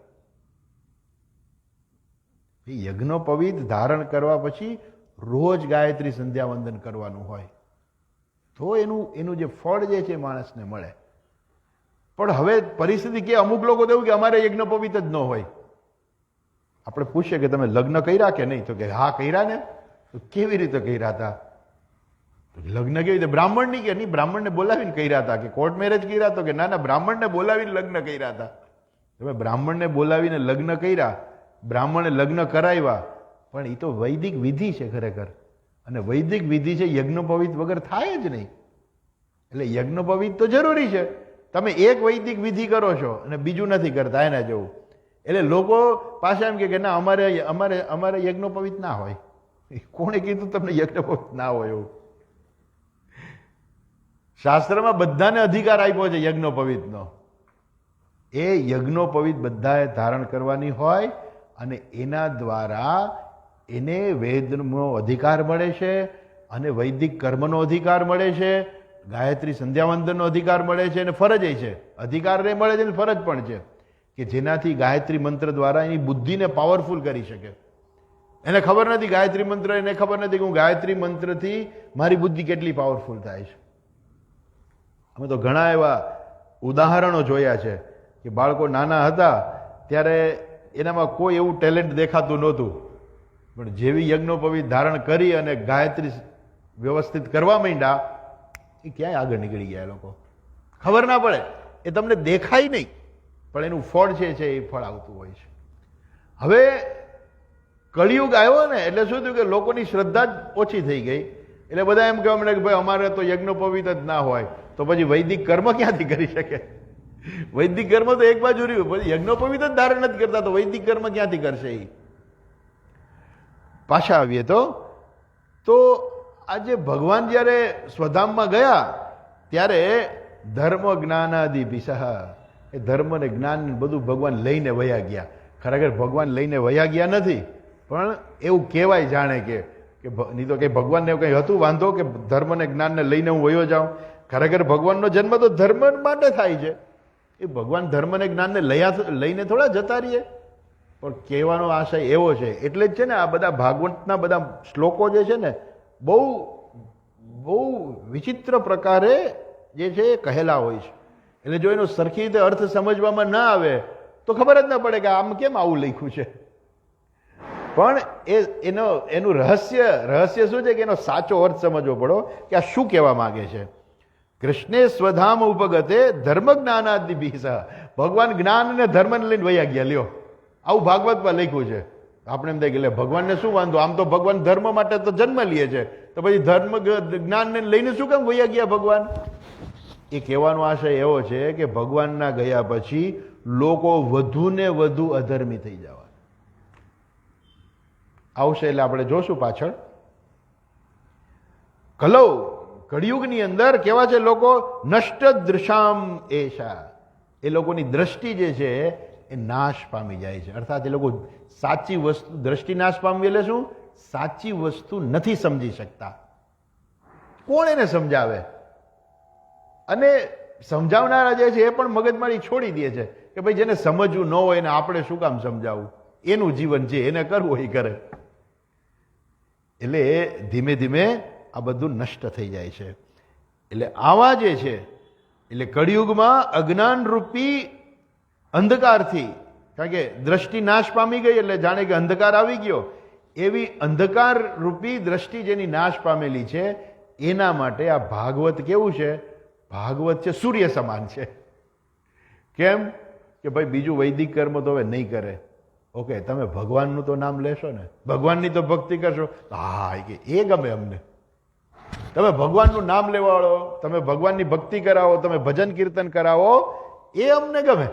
યજ્ઞોપવિત ધારણ કરવા પછી રોજ ગાયત્રી સંધ્યાવંદન કરવાનું હોય તો એનું જે ફળ જે છે માણસને મળે. પણ હવે પરિસ્થિતિ કે અમુક લોકો તો એવું કે અમારે યજ્ઞોપવિત જ ન હોય. આપણે પૂછીએ કે તમે લગ્ન કર્યા કે નહીં? તો કે હા કર્યા ને. તો કેવી રીતે કર્યા હતા? લગ્ન કેવી રીતે? બ્રાહ્મણની કે નહીં, બ્રાહ્મણને બોલાવીને કર્યા હતા. કે કોર્ટ મેરેજ કર્યા? તો કે ના ના, બ્રાહ્મણને બોલાવીને લગ્ન કર્યા હતા. તમે બ્રાહ્મણને બોલાવીને લગ્ન કર્યા, બ્રાહ્મણે લગ્ન કરાવ્યા, પણ એ તો વૈદિક વિધિ છે ખરેખર. અને વૈદિક વિધિ છે, યજ્ઞોપવિત વગર થાય જ નહીં. એટલે યજ્ઞોપવિત તો જરૂરી છે. તમે એક વૈદિક વિધિ કરો છો અને બીજું નથી કરતા એના જેવું. એટલે લોકો પાછા એમ કે ના અમારે યજ્ઞોપવિત ના હોય. કોણે કીધું તમને યજ્ઞોપવિત ના હોય એવું? શાસ્ત્રમાં બધાને અધિકાર આપ્યો છે યજ્ઞોપવિતનો. એ યજ્ઞોપવિત બધાએ ધારણ કરવાની હોય અને એના દ્વારા એને વેદનો અધિકાર મળે છે અને વૈદિક કર્મનો અધિકાર મળે છે, ગાયત્રી સંધ્યાવંદનનો અધિકાર મળે છે અને ફરજ છે. અધિકાર એ મળે છે અને ફરજ પણ છે કે જેનાથી ગાયત્રી મંત્ર દ્વારા એની બુદ્ધિને પાવરફુલ કરી શકે. એને ખબર નથી ગાયત્રી મંત્ર, એને ખબર નથી કે હું ગાયત્રી મંત્રથી મારી બુદ્ધિ કેટલી પાવરફુલ થાય છે. અમે તો ઘણા એવા ઉદાહરણો જોયા છે કે બાળકો નાના હતા ત્યારે એનામાં કોઈ એવું ટેલેન્ટ દેખાતું નહોતું, પણ જેવી યજ્ઞોપવિત ધારણ કરી અને ગાયત્રી વ્યવસ્થિત કરવા માંડ્યા એ ક્યાંય આગળ નીકળી ગયા. એ લોકો ખબર ના પડે, એ તમને દેખાય નહીં, પણ એનું ફળ છે એ ફળ આવતું હોય છે. હવે કળિયુગ આવ્યો ને એટલે શું થયું કે લોકોની શ્રદ્ધા જ ઓછી થઈ ગઈ એટલે બધા એમ કહેવા માંડે કે ભાઈ અમારે તો યજ્ઞોપવિત જ ના હોય, તો પછી વૈદિક કર્મ ક્યાંથી કરી શકે? વૈદિક કર્મ તો એક બાજુ રહ્યું, પછી યજ્ઞોપવિત જ ધારણ નથી કરતા, તો વૈદિક કર્મ ક્યાંથી કરશે? એ પાછા આવીએ તો આજે ભગવાન જ્યારે સ્વધામમાં ગયા ત્યારે ધર્મ જ્ઞાનાદિ ભીષહ, એ ધર્મ ને જ્ઞાન બધું ભગવાન લઈને વયા ગયા. ખરેખર ભગવાન લઈને વયા ગયા નથી, પણ એવું કહેવાય જાણે કે નહીં તો કઈ ભગવાનને એવું કંઈ હતું વાંધો કે ધર્મ ને જ્ઞાનને લઈને હું વયો જાઉં? ખરેખર ભગવાનનો જન્મ તો ધર્મ માટે થાય છે. એ ભગવાન ધર્મ ને જ્ઞાનને લઈને થોડા જતા રહીએ, પણ કહેવાનો આશય એવો છે. એટલે જ છે ને આ બધા ભાગવતના બધા શ્લોકો જે છે ને બહુ બહુ વિચિત્ર પ્રકારે જે છે એ કહેલા હોય છે. એટલે જો એનો સરખી રીતે અર્થ સમજવામાં ના આવે તો ખબર જ ના પડે કે આમ કેમ આવું લખ્યું છે. પણ એનું રહસ્ય શું છે કે એનો સાચો અર્થ સમજવો પડો કે આ શું કહેવા માંગે છે. કૃષ્ણે સ્વધામ ઉપગતે ધર્મ જ્ઞાનાદિ ભીષહ, ભગવાન જ્ઞાન અને ધર્મને લઈને વયા ગયા. લ્યો, આવું ભાગવતમાં લખ્યું છે. આપણે એમ થાય કે ભગવાનને શું વાંધો, આમ તો ભગવાન ધર્મ માટે તો જન્મ લે છે, તો પછી ધર્મ જ્ઞાનને લઈને શું કેમ વયા ગયા ભગવાન? એ કહેવાનો આશય એવો છે કે ભગવાનના ગયા પછી લોકો વધુ ને વધુ અધર્મી થઈ જવા આવશે. એટલે આપણે જોશું પાછળ. કળિયુગની અંદર કેવા છે લોકો? નષ્ટ દૃશામ એશા, એ લોકોની દ્રષ્ટિ જે છે એ નાશ પામી જાય છે. અર્થાત એ લોકો સાચી વસ્તુ, દ્રષ્ટિ નાશ પામવી એટલે શું? સાચી વસ્તુ નથી સમજી શકતા. કોણ એને સમજાવે? અને સમજાવનારા જે છે એ પણ મગજમારી છોડી દે છે કે ભાઈ જેને સમજવું ન હોય એને આપણે શું કામ સમજાવવું? એનું જીવન છે, એને કરવું એ કરે. એટલે ધીમે ધીમે આ બધું નષ્ટ થઈ જાય છે. એટલે આવા જે છે એટલે કળિયુગમાં અજ્ઞાન રૂપી અંધકારથી, કારણ કે દ્રષ્ટિ નાશ પામી ગઈ એટલે જાણે કે અંધકાર આવી ગયો, એવી અંધકાર રૂપી દ્રષ્ટિ જેની નાશ પામેલી છે એના માટે આ ભાગવત કેવું છે? ભાગવત છે સૂર્ય સમાન છે. કેમ કે ભાઈ બીજું વૈદિક કર્મ તો હવે નહીં કરે. ઓકે, તમે ભગવાનનું તો નામ લેશો ને, ભગવાનની તો ભક્તિ કરશો, હા એ ગમે અમને. તમે ભગવાનનું નામ લેવાડો, તમે ભગવાનની ભક્તિ કરાવો, તમે ભજન કીર્તન કરાવો, એ અમને ગમે,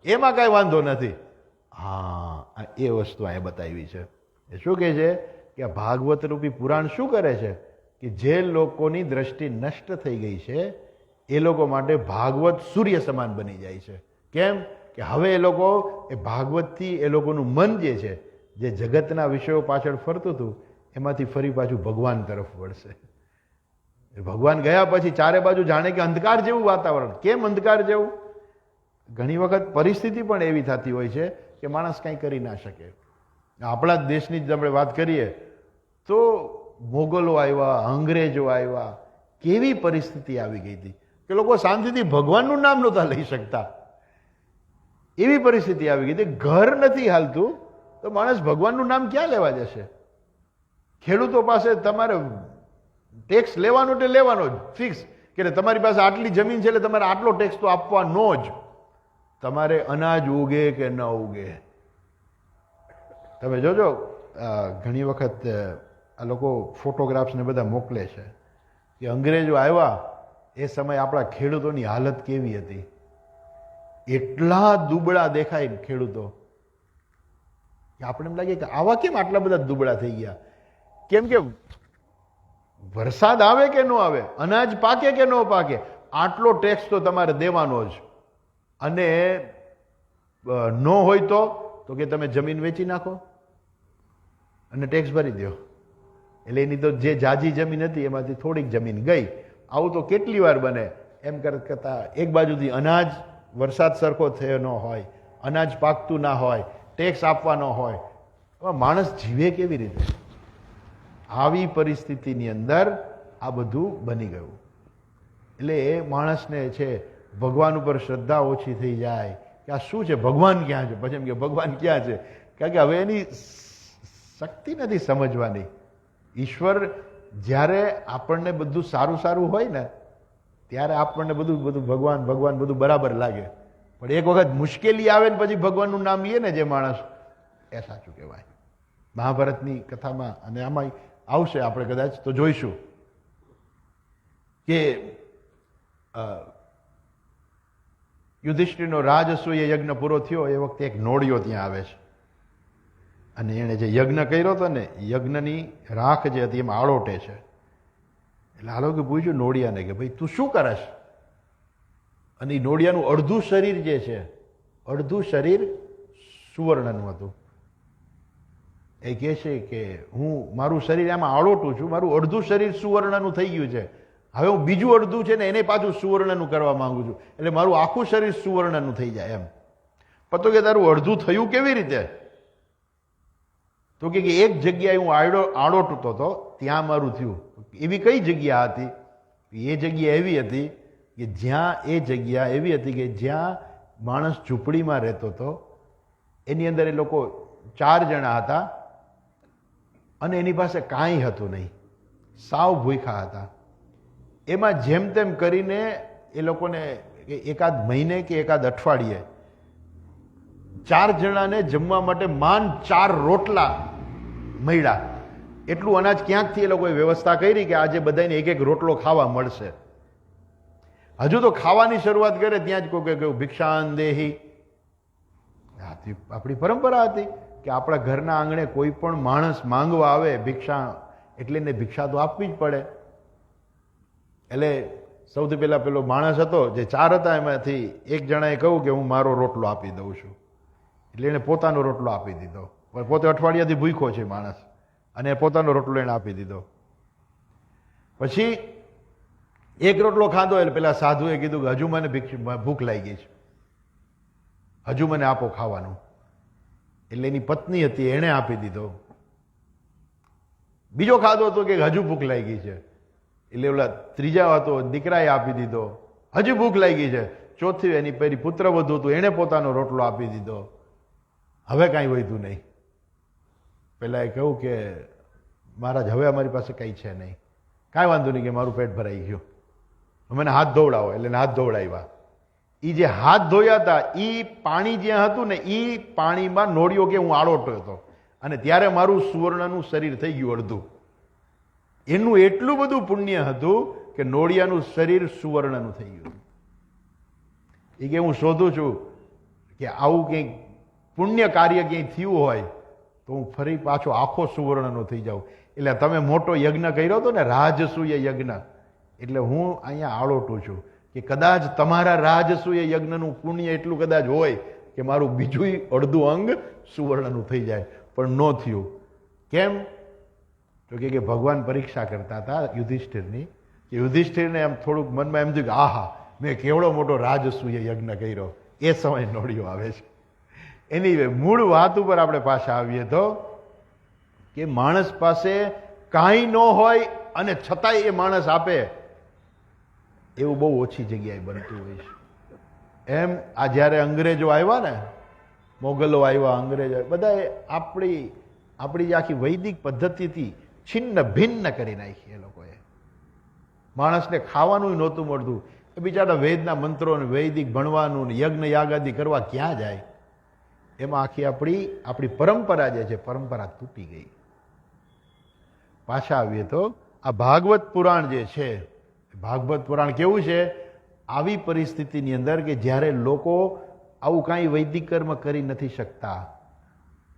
એમાં કાંઈ વાંધો નથી. હા, એ વસ્તુ અહીંયા બતાવી છે. એ શું કહે છે કે આ ભાગવત રૂપી પુરાણ શું કરે છે કે જે લોકોની દ્રષ્ટિ નષ્ટ થઈ ગઈ છે એ લોકો માટે ભાગવત સૂર્ય સમાન બની જાય છે. કેમ કે હવે એ લોકો એ ભાગવતથી એ લોકોનું મન જે છે, જે જગતના વિષયો પાછળ ફરતું હતું, એમાંથી ફરી પાછું ભગવાન તરફ વળશે. ભગવાન ગયા પછી ચારે બાજુ જાણે કે અંધકાર જેવું વાતાવરણ. કેમ અંધકાર જેવું? ઘણી વખત પરિસ્થિતિ પણ એવી થતી હોય છે કે માણસ કંઈ કરી ના શકે. આપણા જ દેશની જ આપણે વાત કરીએ તો મોગલો આવ્યા, અંગ્રેજો આવ્યા, કેવી પરિસ્થિતિ આવી ગઈ હતી કે લોકો શાંતિથી ભગવાનનું નામ નહોતા લઈ શકતા. એવી પરિસ્થિતિ આવી ગઈ હતી. ઘર નથી હાલતું તો માણસ ભગવાનનું નામ ક્યાં લેવા જશે? ખેડૂતો પાસે તમારે ટેક્સ લેવાનો એટલે લેવાનો જ ફિક્સ, કે તમારી પાસે આટલી જમીન છે એટલે તમારે આટલો ટેક્સ તો આપવાનો જ. તમારે અનાજ ઉગે કે ન ઉગે. તમે જોજો ઘણી વખત આ લોકો ફોટોગ્રાફ્સને બધા મોકલે છે કે અંગ્રેજો આવ્યા એ સમયે આપણા ખેડૂતોની હાલત કેવી હતી. એટલા દુબળા દેખાય ખેડૂતો કે આપણે એમ લાગે કે આવા કેમ આટલા બધા દુબળા થઈ ગયા? કેમ કે વરસાદ આવે કે ન આવે, અનાજ પાકે કે ન પાકે, આટલો ટેક્સ તો તમારે દેવાનો જ. અને ન હોય તો કે તમે જમીન વેચી નાખો અને ટેક્સ ભરી દો. એટલે એની તો જે જાજી જમીન હતી એમાંથી થોડીક જમીન ગઈ. આવું તો કેટલી વાર બને. એમ કરતા એક બાજુથી અનાજ વરસાદ સરખો થયો ન હોય, અનાજ પાકતું ના હોય, ટેક્સ આપવાનો હોય, માણસ જીવે કેવી રીતે? આવી પરિસ્થિતિની અંદર આ બધું બની ગયું. એટલે એ માણસને છે ભગવાન ઉપર શ્રદ્ધા ઓછી થઈ જાય કે આ શું છે, ભગવાન ક્યાં છે? પછી એમ કે ભગવાન ક્યાં છે? કારણ કે હવે એની શક્તિ નથી સમજવાની. ઈશ્વર જ્યારે આપણને બધું સારું સારું હોય ને ત્યારે આપણને બધું ભગવાન ભગવાન બધું બરાબર લાગે, પણ એક વખત મુશ્કેલી આવે ને પછી ભગવાનનું નામ લે ને જે માણસ, એ સાચું કહેવાય. મહાભારતની કથામાં અને આમાં આવશે, આપણે કદાચ તો જોઈશું કે યુધિષ્ઠિરનો રાજસૂય યજ્ઞ પૂરો થયો એ વખતે એક નોળિયો ત્યાં આવે છે અને એણે જે યજ્ઞ કર્યો હતો ને યજ્ઞની રાખ જે હતી એમાં આળોટે છે. એટલે આલોકે પૂછ્યું નોળિયાને કે ભાઈ તું શું કરશ? અને એ નોળિયાનું અડધું શરીર જે છે, અડધું શરીર સુવર્ણનું હતું. એ કહે છે કે હું મારું શરીર આમાં આળોટું છું, મારું અડધું શરીર સુવર્ણનું થઈ ગયું છે, હવે હું બીજું અડધું છે ને એને પાછું સુવર્ણનું કરવા માંગુ છું, એટલે મારું આખું શરીર સુવર્ણનું થઈ જાય એમ. પતો કે તારું અડધું થયું કેવી રીતે? તો કે એક જગ્યાએ હું આળોટતો હતો ત્યાં મારું થયું. એવી કઈ જગ્યા હતી? એ જગ્યા એવી હતી કે જ્યાં એ જગ્યા એવી હતી કે જ્યાં માણસ ઝૂંપડીમાં રહેતો હતો. એની અંદર એ લોકો 4 જણા હતા અને એની પાસે કાંઈ હતું નહીં, સાવ ભૂખ્યા હતા. એમાં જેમ તેમ કરીને એ લોકોને એકાદ મહિને કે એકાદ અઠવાડિયે 4 જણાને જમવા માટે માંડ 4 રોટલા મળ્યા. એટલું અનાજ ક્યાંકથી એ લોકોએ વ્યવસ્થા કરી કે આજે બધાને એક એક રોટલો ખાવા મળશે. હજુ તો ખાવાની શરૂઆત કરે ત્યાં જ કોઈ કહ્યું ભિક્ષાન દેહી. આપણી પરંપરા હતી કે આપણા ઘરના આંગણે કોઈ પણ માણસ માંગવા આવે ભિક્ષા એટલે એને ભિક્ષા તો આપવી જ પડે. એટલે સૌથી પહેલા પેલો માણસ હતો જે 4 હતા એમાંથી એક જણાએ કહ્યું કે હું મારો રોટલો આપી દઉં છું. એટલે એને પોતાનો રોટલો આપી દીધો. પોતે અઠવાડિયાથી ભૂખ્યો છે માણસ અને પોતાનો રોટલો એને આપી દીધો. પછી એક રોટલો ખાધો એટલે પેલા સાધુએ કીધું કે હજુ મને ભૂખ લાગી છે, હજુ મને આપો ખાવાનું. એટલે એની પત્ની હતી એણે આપી દીધો. બીજો ખાધો હતો કે હજુ ભૂખ લાગી છે, એટલે ઓલા ત્રીજા હતો દીકરાએ આપી દીધો, હજુ ભૂખ લાગી છે. ચોથી એની પેલી પુત્રવધુ હતું એણે પોતાનો રોટલો આપી દીધો. હવે કાંઈ વધ્યું નહીં. પેલા એ કહ્યું કે મહારાજ હવે અમારી પાસે કંઈ છે નહીં. કાંઈ વાંધો નહીં કે મારું પેટ ભરાઈ ગયું, મને હાથ ધોવડાવો. એટલે હાથ ધોવડાવ્યા. એ જે હાથ ધોયા હતા એ પાણી જ્યાં હતું ને એ પાણીમાં નોળિયો કે હું આળોટો હતો અને ત્યારે મારું સુવર્ણનું શરીર થઈ ગયું અડધું. એનું એટલું બધું પુણ્ય હતું કે નોળિયાનું શરીર સુવર્ણનું થઈ ગયું. એ કે હું શોધું છું કે આવું કંઈક પુણ્ય કાર્ય ક્યાંય થયું હોય તો હું ફરી પાછો આખો સુવર્ણનો થઈ જાઉં. એટલે તમે મોટો યજ્ઞ કર્યો હતો ને રાજસૂય યજ્ઞ, એટલે હું અહીંયા આળોટું છું કે કદાચ તમારા રાજસૂય યજ્ઞનું પુણ્ય એટલું કદાચ હોય કે મારું બીજું અડધું અંગ સુવર્ણનું થઈ જાય, પણ ન થયું. કેમ? તો કે ભગવાન પરીક્ષા કરતા હતા યુધિષ્ઠિરની, કે યુધિષ્ઠિરને એમ થોડુંક મનમાં એમ થયું કે આહા મેં કેવડો મોટો રાજસૂય યજ્ઞ કર્યો. એ સમય નોળિયો આવે છે. એની મૂળ વાત ઉપર આપણે પાછા આવીએ તો કે માણસ પાસે કાંઈ ન હોય અને છતાંય એ માણસ આપે એવું બહુ ઓછી જગ્યાએ બનતું હોય છે. એમ આ જ્યારે અંગ્રેજો આવ્યા ને, મોગલો આવ્યા, અંગ્રેજો, બધાએ આપણી જે આખી વૈદિક પદ્ધતિથી છિન્ન ભિન્ન કરી નાખી. એ લોકોએ માણસને ખાવાનું નહોતું મળતું. એ બિચારા વેદના મંત્રો ને વૈદિક ભણવાનું ને યજ્ઞ યાગાદી કરવા ક્યાં જાય? એમાં આખી આપણી પરંપરા જે છે પરંપરા તૂટી ગઈ. પાછા આવીએ તો આ ભાગવત પુરાણ જે છે, ભાગવત પુરાણ કેવું છે? આવી પરિસ્થિતિની અંદર કે જ્યારે લોકો આવું કાંઈ વૈદિક કર્મ કરી નથી શકતા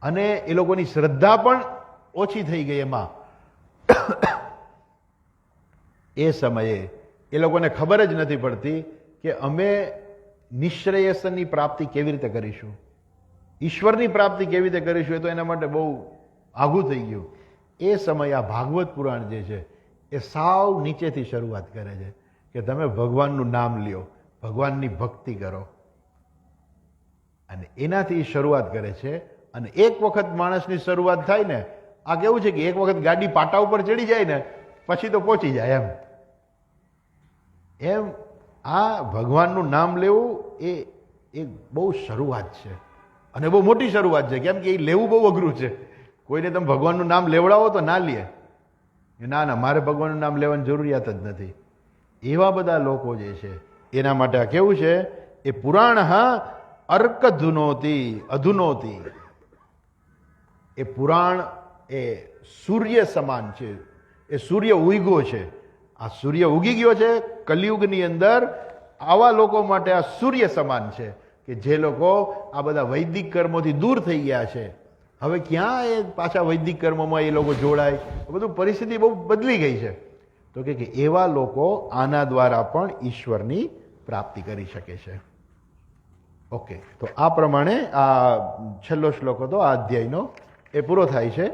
અને એ લોકોની શ્રદ્ધા પણ ઓછી થઈ ગઈ એમાં. એ સમયે એ લોકોને ખબર જ નથી પડતી કે અમે નિશ્રેયસની પ્રાપ્તિ કેવી રીતે કરીશું, ઈશ્વરની પ્રાપ્તિ કેવી રીતે કરીશું. એ તો એના માટે બહુ આઘું થઈ ગયું. એ સમયે આ ભાગવત પુરાણ જે છે એ સાવ નીચેથી શરૂઆત કરે છે કે તમે ભગવાનનું નામ લ્યો, ભગવાનની ભક્તિ કરો, અને એનાથી શરૂઆત કરે છે. અને એક વખત માણસની શરૂઆત થાય ને, આ કેવું છે કે એક વખત ગાડી પાટા ઉપર ચડી જાય ને પછી તો પહોંચી જાય એમ આ ભગવાનનું નામ લેવું એ બહુ શરૂઆત છે અને બહુ મોટી શરૂઆત છે. કેમ કે એ લેવું બહુ અઘરું છે. કોઈને તમે ભગવાનનું નામ લેવડાવો તો ના લે, ના ના મારે ભગવાનનું નામ લેવાની જરૂરિયાત જ નથી. એવા બધા લોકો જે છે એના માટે આ કેવું છે? એ પુરાણ અધુનોતી. એ પુરાણ એ સૂર્ય સમાન છે. એ સૂર્ય ઉગ્યો છે આ સૂર્ય ઉગી ગયો છે કલિયુગની અંદર. આવા લોકો માટે આ સૂર્ય સમાન છે કે જે લોકો આ બધા વૈદિક કર્મોથી દૂર થઈ ગયા છે. હવે ક્યાં એ પાછા વૈદિક કર્મોમાં એ લોકો જોડાય? બધું પરિસ્થિતિ બહુ બદલી ગઈ છે. તો કે એવા લોકો આના દ્વારા પણ ઈશ્વરની પ્રાપ્તિ કરી શકે છે. ઓકે, તો આ પ્રમાણે આ છેલ્લો શ્લોક હતો આ અધ્યાયનો, એ પૂરો થાય છે.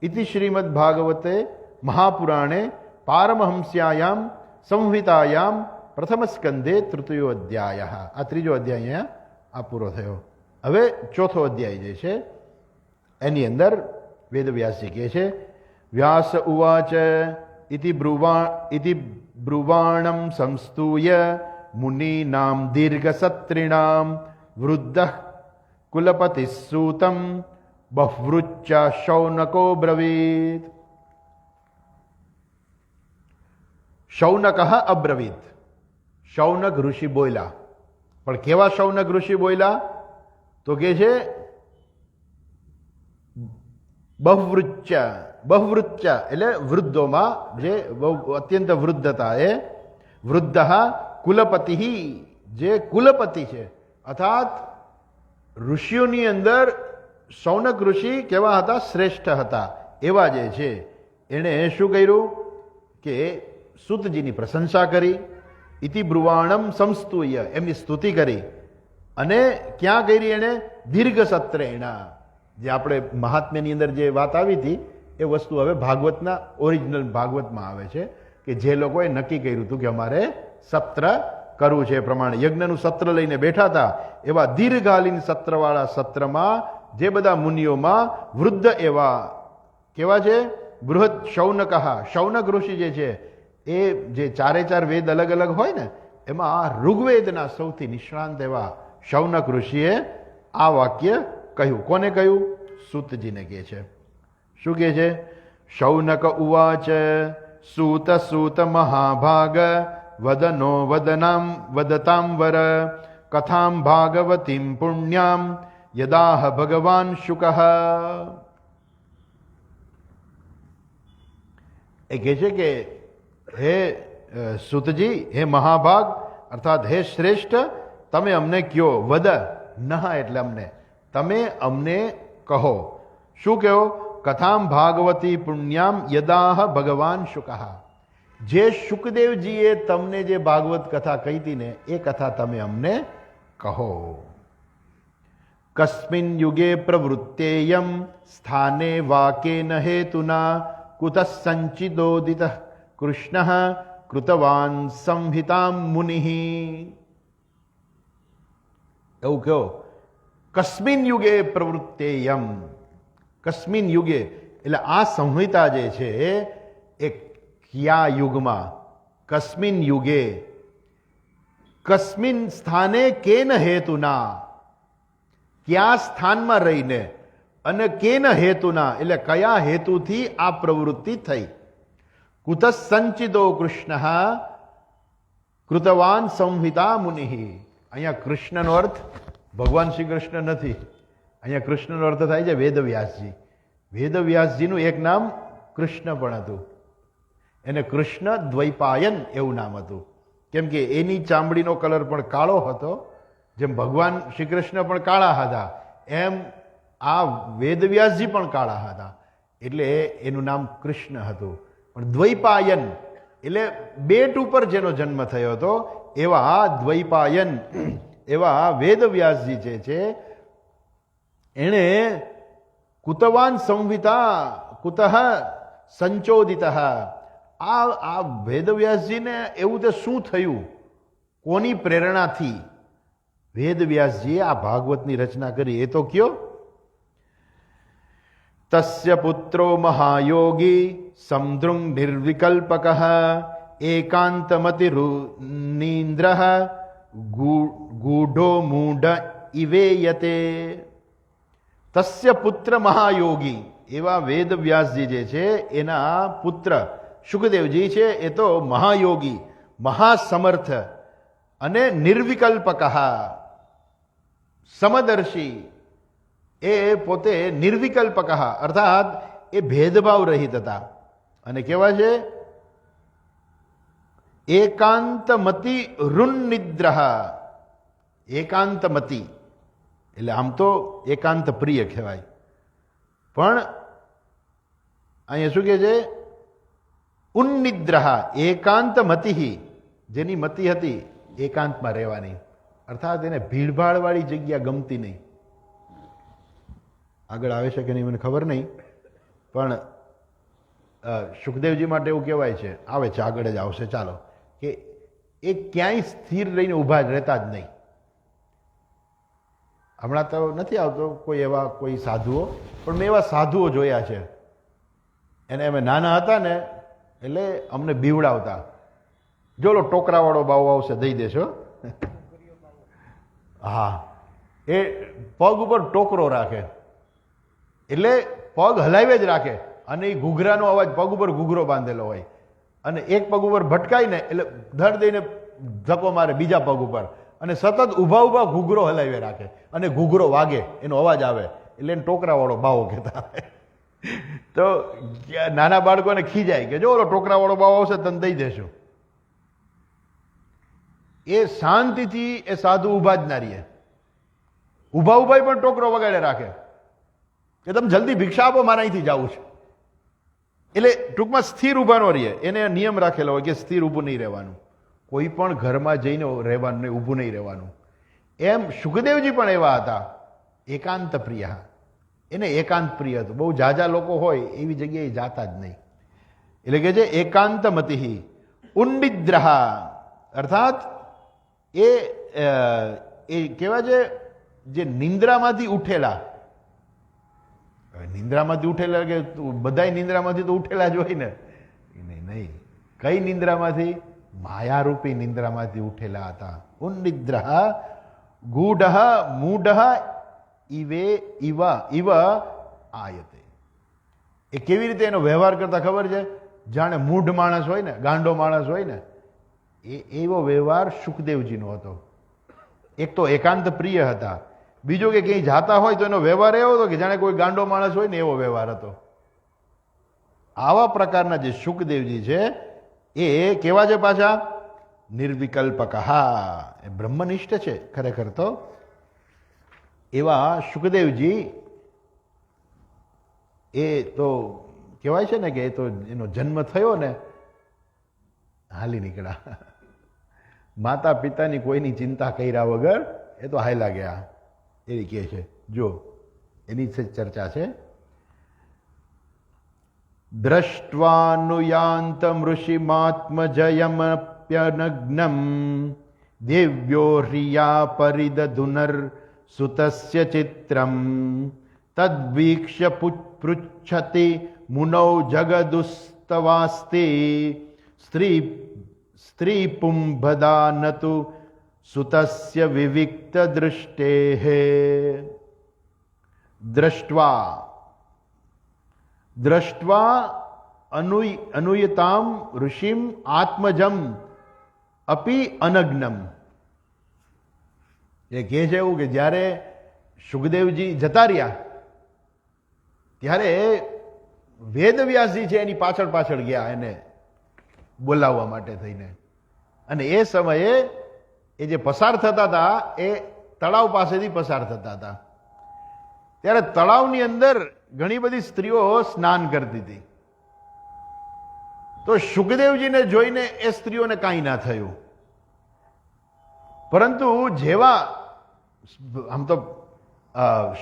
ઇતિ શ્રીમદ ભાગવતે મહાપુરાણે પારમહંસ્યાયામ સંહિતાયામ પ્રથમ સ્કંદે તૃતીયો અધ્યાય. આ ત્રીજો અધ્યાય આ પૂરો થયો. હવે ચોથો અધ્યાય જે છે એની અંદર વેદવ્યાસજી કહે છે, વ્યાસ ઉવાચ ઇતિ બ્રુવાણમ સંસ્તુય મુનિનામ દીર્ઘસત્રિણામ વૃદ્ધ કુલપતિ સૂતમ બહ્વૃચ્ચ શૌનકો બ્રવીત. શૌનક અબ્રવીત, શૌનક ઋષિ બોલ્યા. પણ કેવા શૌનક ઋષિ બોલ્યા? તો કે છે બહ્વૃચ્ચ એટલે વૃદ્ધોમાં જે અત્યંત વૃદ્ધ હતા એ વૃદ્ધ કુલપતિ, જે કુલપતિ છે અર્થાત ઋષિઓની અંદર શૌનક ઋષિ કેવા હતા? શ્રેષ્ઠ હતા. એવા જે છે એણે શું કર્યું કે સૂતજીની પ્રશંસા કરી. ઇતિ બ્રુવાણમ સંસ્તુય, એમની સ્તુતિ કરી. અને ક્યાં કરી એણે? દીર્ઘ સત્રેણા. જે આપણે મહાત્મ્યની અંદર જે વાત આવી હતી એ વસ્તુ હવે ભાગવતના ઓરિજિનલ ભાગવતમાં આવે છે કે જે લોકોએ નક્કી કર્યું હતું કે અમારે સત્ર કરવું છે. એ પ્રમાણે યજ્ઞનું સત્ર લઈને બેઠા હતા. એવા દીર્ઘકાલીન સત્રવાળા સત્રમાં જે બધા મુનિઓમાં વૃદ્ધ એવા કેવા છે? બૃહદ શૌનક, શૌનક ઋષિ જે છે એ જે ચારે ચાર વેદ અલગ અલગ હોય ને એમાં ઋગ્વેદના સૌથી નિષ્ણાંત એવા શૌનક ઋષિએ આ વાક્ય કહ્યું. કોને કહ્યું? સૂતજીને કહે છે. શું કહે છે? શૌનક ઉવાચ સૂત સૂત મહાભાગ વદનો વદતામ વર કથામ ભાગવતીમ પુણ્યામ યદાહ ભગવાન શુક. એ કહે છે કે હે સૂતજી, હે મહાભાગ અર્થાત હે શ્રેષ્ઠ, તમે અમને કયો. વદ નહ એટલે અમને, તમે અમને કહો. શું કહો? કથામ ભાગવતી પુણ્યામ યદાહ ભગવાન શુક. જે શુકદેવજીએ તમને જે ભાગવત કથા કહી હતી ને એ કથા તમે અમને કહો. કસ્મિન યુગે પ્રવૃત્તેયમ સ્થાને વાકેન હેતુના કુતઃ સંચિદોદિત કૃષ્ણ કૃતવાન સંહિતામ મુનિ. એવું કહો. કસ્મિન યુગે પ્રવૃત્તેયમ, કસ્મિન યુગે એટલે આ સંહિતા જે છે એ કયા યુગમાં? કસ્મિન યુગે, કસ્મિન સ્થાને કેન હેતુના, કયા સ્થાનમાં રહીને, અને કેન હેતુના એટલે કયા હેતુથી આ પ્રવૃત્તિ થઈ. કુતઃ સંચિદો કૃષ્ણ કૃતવાન સંહિતા મુનિ. અહીંયા કૃષ્ણનો અર્થ ભગવાન શ્રી કૃષ્ણ નથી. અહીંયા કૃષ્ણનો અર્થ થાય છે વેદવ્યાસજી. વેદવ્યાસજીનું એક નામ કૃષ્ણ પણ હતું. એને કૃષ્ણ દ્વૈપાયન એવું નામ હતું. કેમ કે એની ચામડીનો કલર પણ કાળો હતો. જેમ ભગવાન શ્રી કૃષ્ણ પણ કાળા હતા એમ આ વેદવ્યાસજી પણ કાળા હતા. એટલે એનું નામ કૃષ્ણ હતું. પણ દ્વૈપાયન એટલે બેટ ઉપર જેનો જન્મ થયો હતો એવા દ્વૈપાયન એવા વેદવ્યાસજી જે છે એણે કુતવાન સંહિતા કુતઃ સંચોદિત. આ વેદવ્યાસજીને એવું તે શું થયું? કોની પ્રેરણાથી વેદવ્યાસજીએ આ ભાગવતની રચના કરી એ તો કયો. તસ્ય પુત્રો મહાયોગી સમદ્રુંગ નિર્વિકલ્પક એકાંતમતિરુનીન્દ્ર ગૂઢો મૂઢ ઇવેયતે. તસ્ય પુત્ર મહાયોગી, એવા વેદવ્યાસજી જે છે એના પુત્ર શુકદેવજી છે એ તો મહાયોગી, મહાસમર્થ અને નિર્વિકલ્પક, સમદર્શી. એ પોતે નિર્વિકલ્પક અર્થાત એ ભેદભાવ રહિત હતા. અને કેવા છે? એકાંતમતી રુન્નિદ્રહ. એકાંતમતી એટલે આમ તો એકાંત પ્રિય કહેવાય, પણ અહીંયા શું કહે છે? ઉન્નિદ્રહ એકાંતમતી, જેની મતિ હતી એકાંતમાં રહેવાની, અર્થાત એને ભીડભાડવાળી જગ્યા ગમતી નહીં. આગળ આવે છે કે નહીં મને ખબર નહીં, પણ સુખદેવજી માટે એવું કહેવાય છે, આવે છે આગળ જ આવશે, ચાલો, કે એ ક્યાંય સ્થિર રહીને ઊભા જ રહેતા જ નહીં. હમણાં તો નથી આવતો કોઈ એવા કોઈ સાધુઓ, પણ મેં એવા સાધુઓ જોયા છે. એને અમે નાના હતા ને એટલે અમને બીવડાવતા, જો લો ટોકરાવાળો બાવ આવશે દઈ દેશો. હા, એ પગ ઉપર ટોકરો રાખે એટલે પગ હલાવે જ રાખે, અને એ ઘૂઘરાનો અવાજ, પગ ઉપર ઘૂઘરો બાંધેલો હોય, અને એક પગ ઉપર ભટકાય ને એટલે ધડ દઈને ધક્કો મારે બીજા પગ ઉપર, અને સતત ઊભા ઊભા ઘૂઘરો હલાવે રાખે, અને ઘૂઘરો વાગે એનો અવાજ આવે એટલે એને ટોકરાવાળો બાવો કહેતા. તો નાના બાળકોને ખીજાય કે જો ઓલો ટોકરાવાળો બાવો આવશે તને દઈ દેશું. એ શાંતિથી એ સાધુ ઊભા જ ના રહીએ, ઊભા ઊભા પણ ટોકરો વગાડે રાખે કે તમે જલ્દી ભિક્ષા આપો, મારે અહીંથી જવું છે. એટલે ટૂંકમાં સ્થિર ઊભા ન રહીએ, એને નિયમ રાખેલો હોય કે સ્થિર ઊભું નહીં રહેવાનું, કોઈ પણ ઘરમાં જઈને રહેવાનું નહીં, ઊભું નહીં રહેવાનું. એમ સુખદેવજી પણ એવા હતા, એકાંત પ્રિય. એને એકાંત પ્રિય હતું, બહુ જાજા લોકો હોય એવી જગ્યાએ જાતા જ નહીં. એટલે કે છે એકાંતમતી ઉન્નિદ્રહ, અર્થાત એ કેવા છે જે નિંદ્રામાંથી ઉઠેલા. નિંદ્રામાંથી ઉઠેલા કે બધાય નિંદ્રામાંથી તો ઉઠેલા જ હોય ને? નહીં. કઈ નિંદ્રામાંથી? માયારૂપી નિંદ્રામાંથી ઉઠેલા હતા. ઉન્નિદ્રહ ગૂઢ મૂઢ ઇવ આયતે. એ કેવી રીતે એનો વ્યવહાર કરતા ખબર છે? જાણે મૂઢ માણસ હોય ને, ગાંડો માણસ હોય ને, એવો વ્યવહાર સુખદેવજીનો હતો. એક તો એકાંત પ્રિય હતા, બીજો કે ક્યાંય જાતા હોય તો એનો વ્યવહાર એવો હતો કે જાણે કોઈ ગાંડો માણસ હોય ને એવો વ્યવહાર હતો. આવા પ્રકારના જે સુખદેવજી છે એ કેવા છે પાછા? નિર્વિકલ્પક. હા, એ બ્રહ્મનિષ્ઠ છે ખરેખર તો. એવા સુખદેવજી એ તો કહેવાય છે ને કે એ તો એનો જન્મ થયો ને હાલી નીકળ્યા, માતા પિતાની કોઈની ચિંતા કર્યા વગર એ તો હાયલા ગયા એવી કહે છે. જો એની ચર્ચા છે. દ્રષ્ટ્વાનુયાન્તમ ઋષિમાત્મજયમપ્યનગ્નમ દેવ્યો હ્રિયા પરિદધુનર સુતસ્ય ચિત્રમ તદ્વીક્ષ્ય પૃચ્છતિ મુનૌ જગદુસ્તવાસ્તિ સ્ત્રી પુંભદાનતુ સુતસ્ય વિવિક્ત દૃષ્ટેઃ. દ્રષ્ટ્વા અનુયતામ ઋષિમ આત્મજમ અપી અનગ્નમ. એ કહે છે એવું કે જ્યારે સુખદેવજી જતા રહ્યા ત્યારે વેદવ્યાસજી છે એની પાછળ પાછળ ગયા એને બોલાવવા માટે થઈને, અને એ સમયે એ જે પસાર થતા હતા એ તળાવ પાસેથી પસાર થતા હતા. ત્યારે તળાવની અંદર ઘણી બધી સ્ત્રીઓ સ્નાન કરતી હતી. તો સુખદેવજીને જોઈને એ સ્ત્રીઓને કાંઈ ના થયું, પરંતુ જેવા આમ તો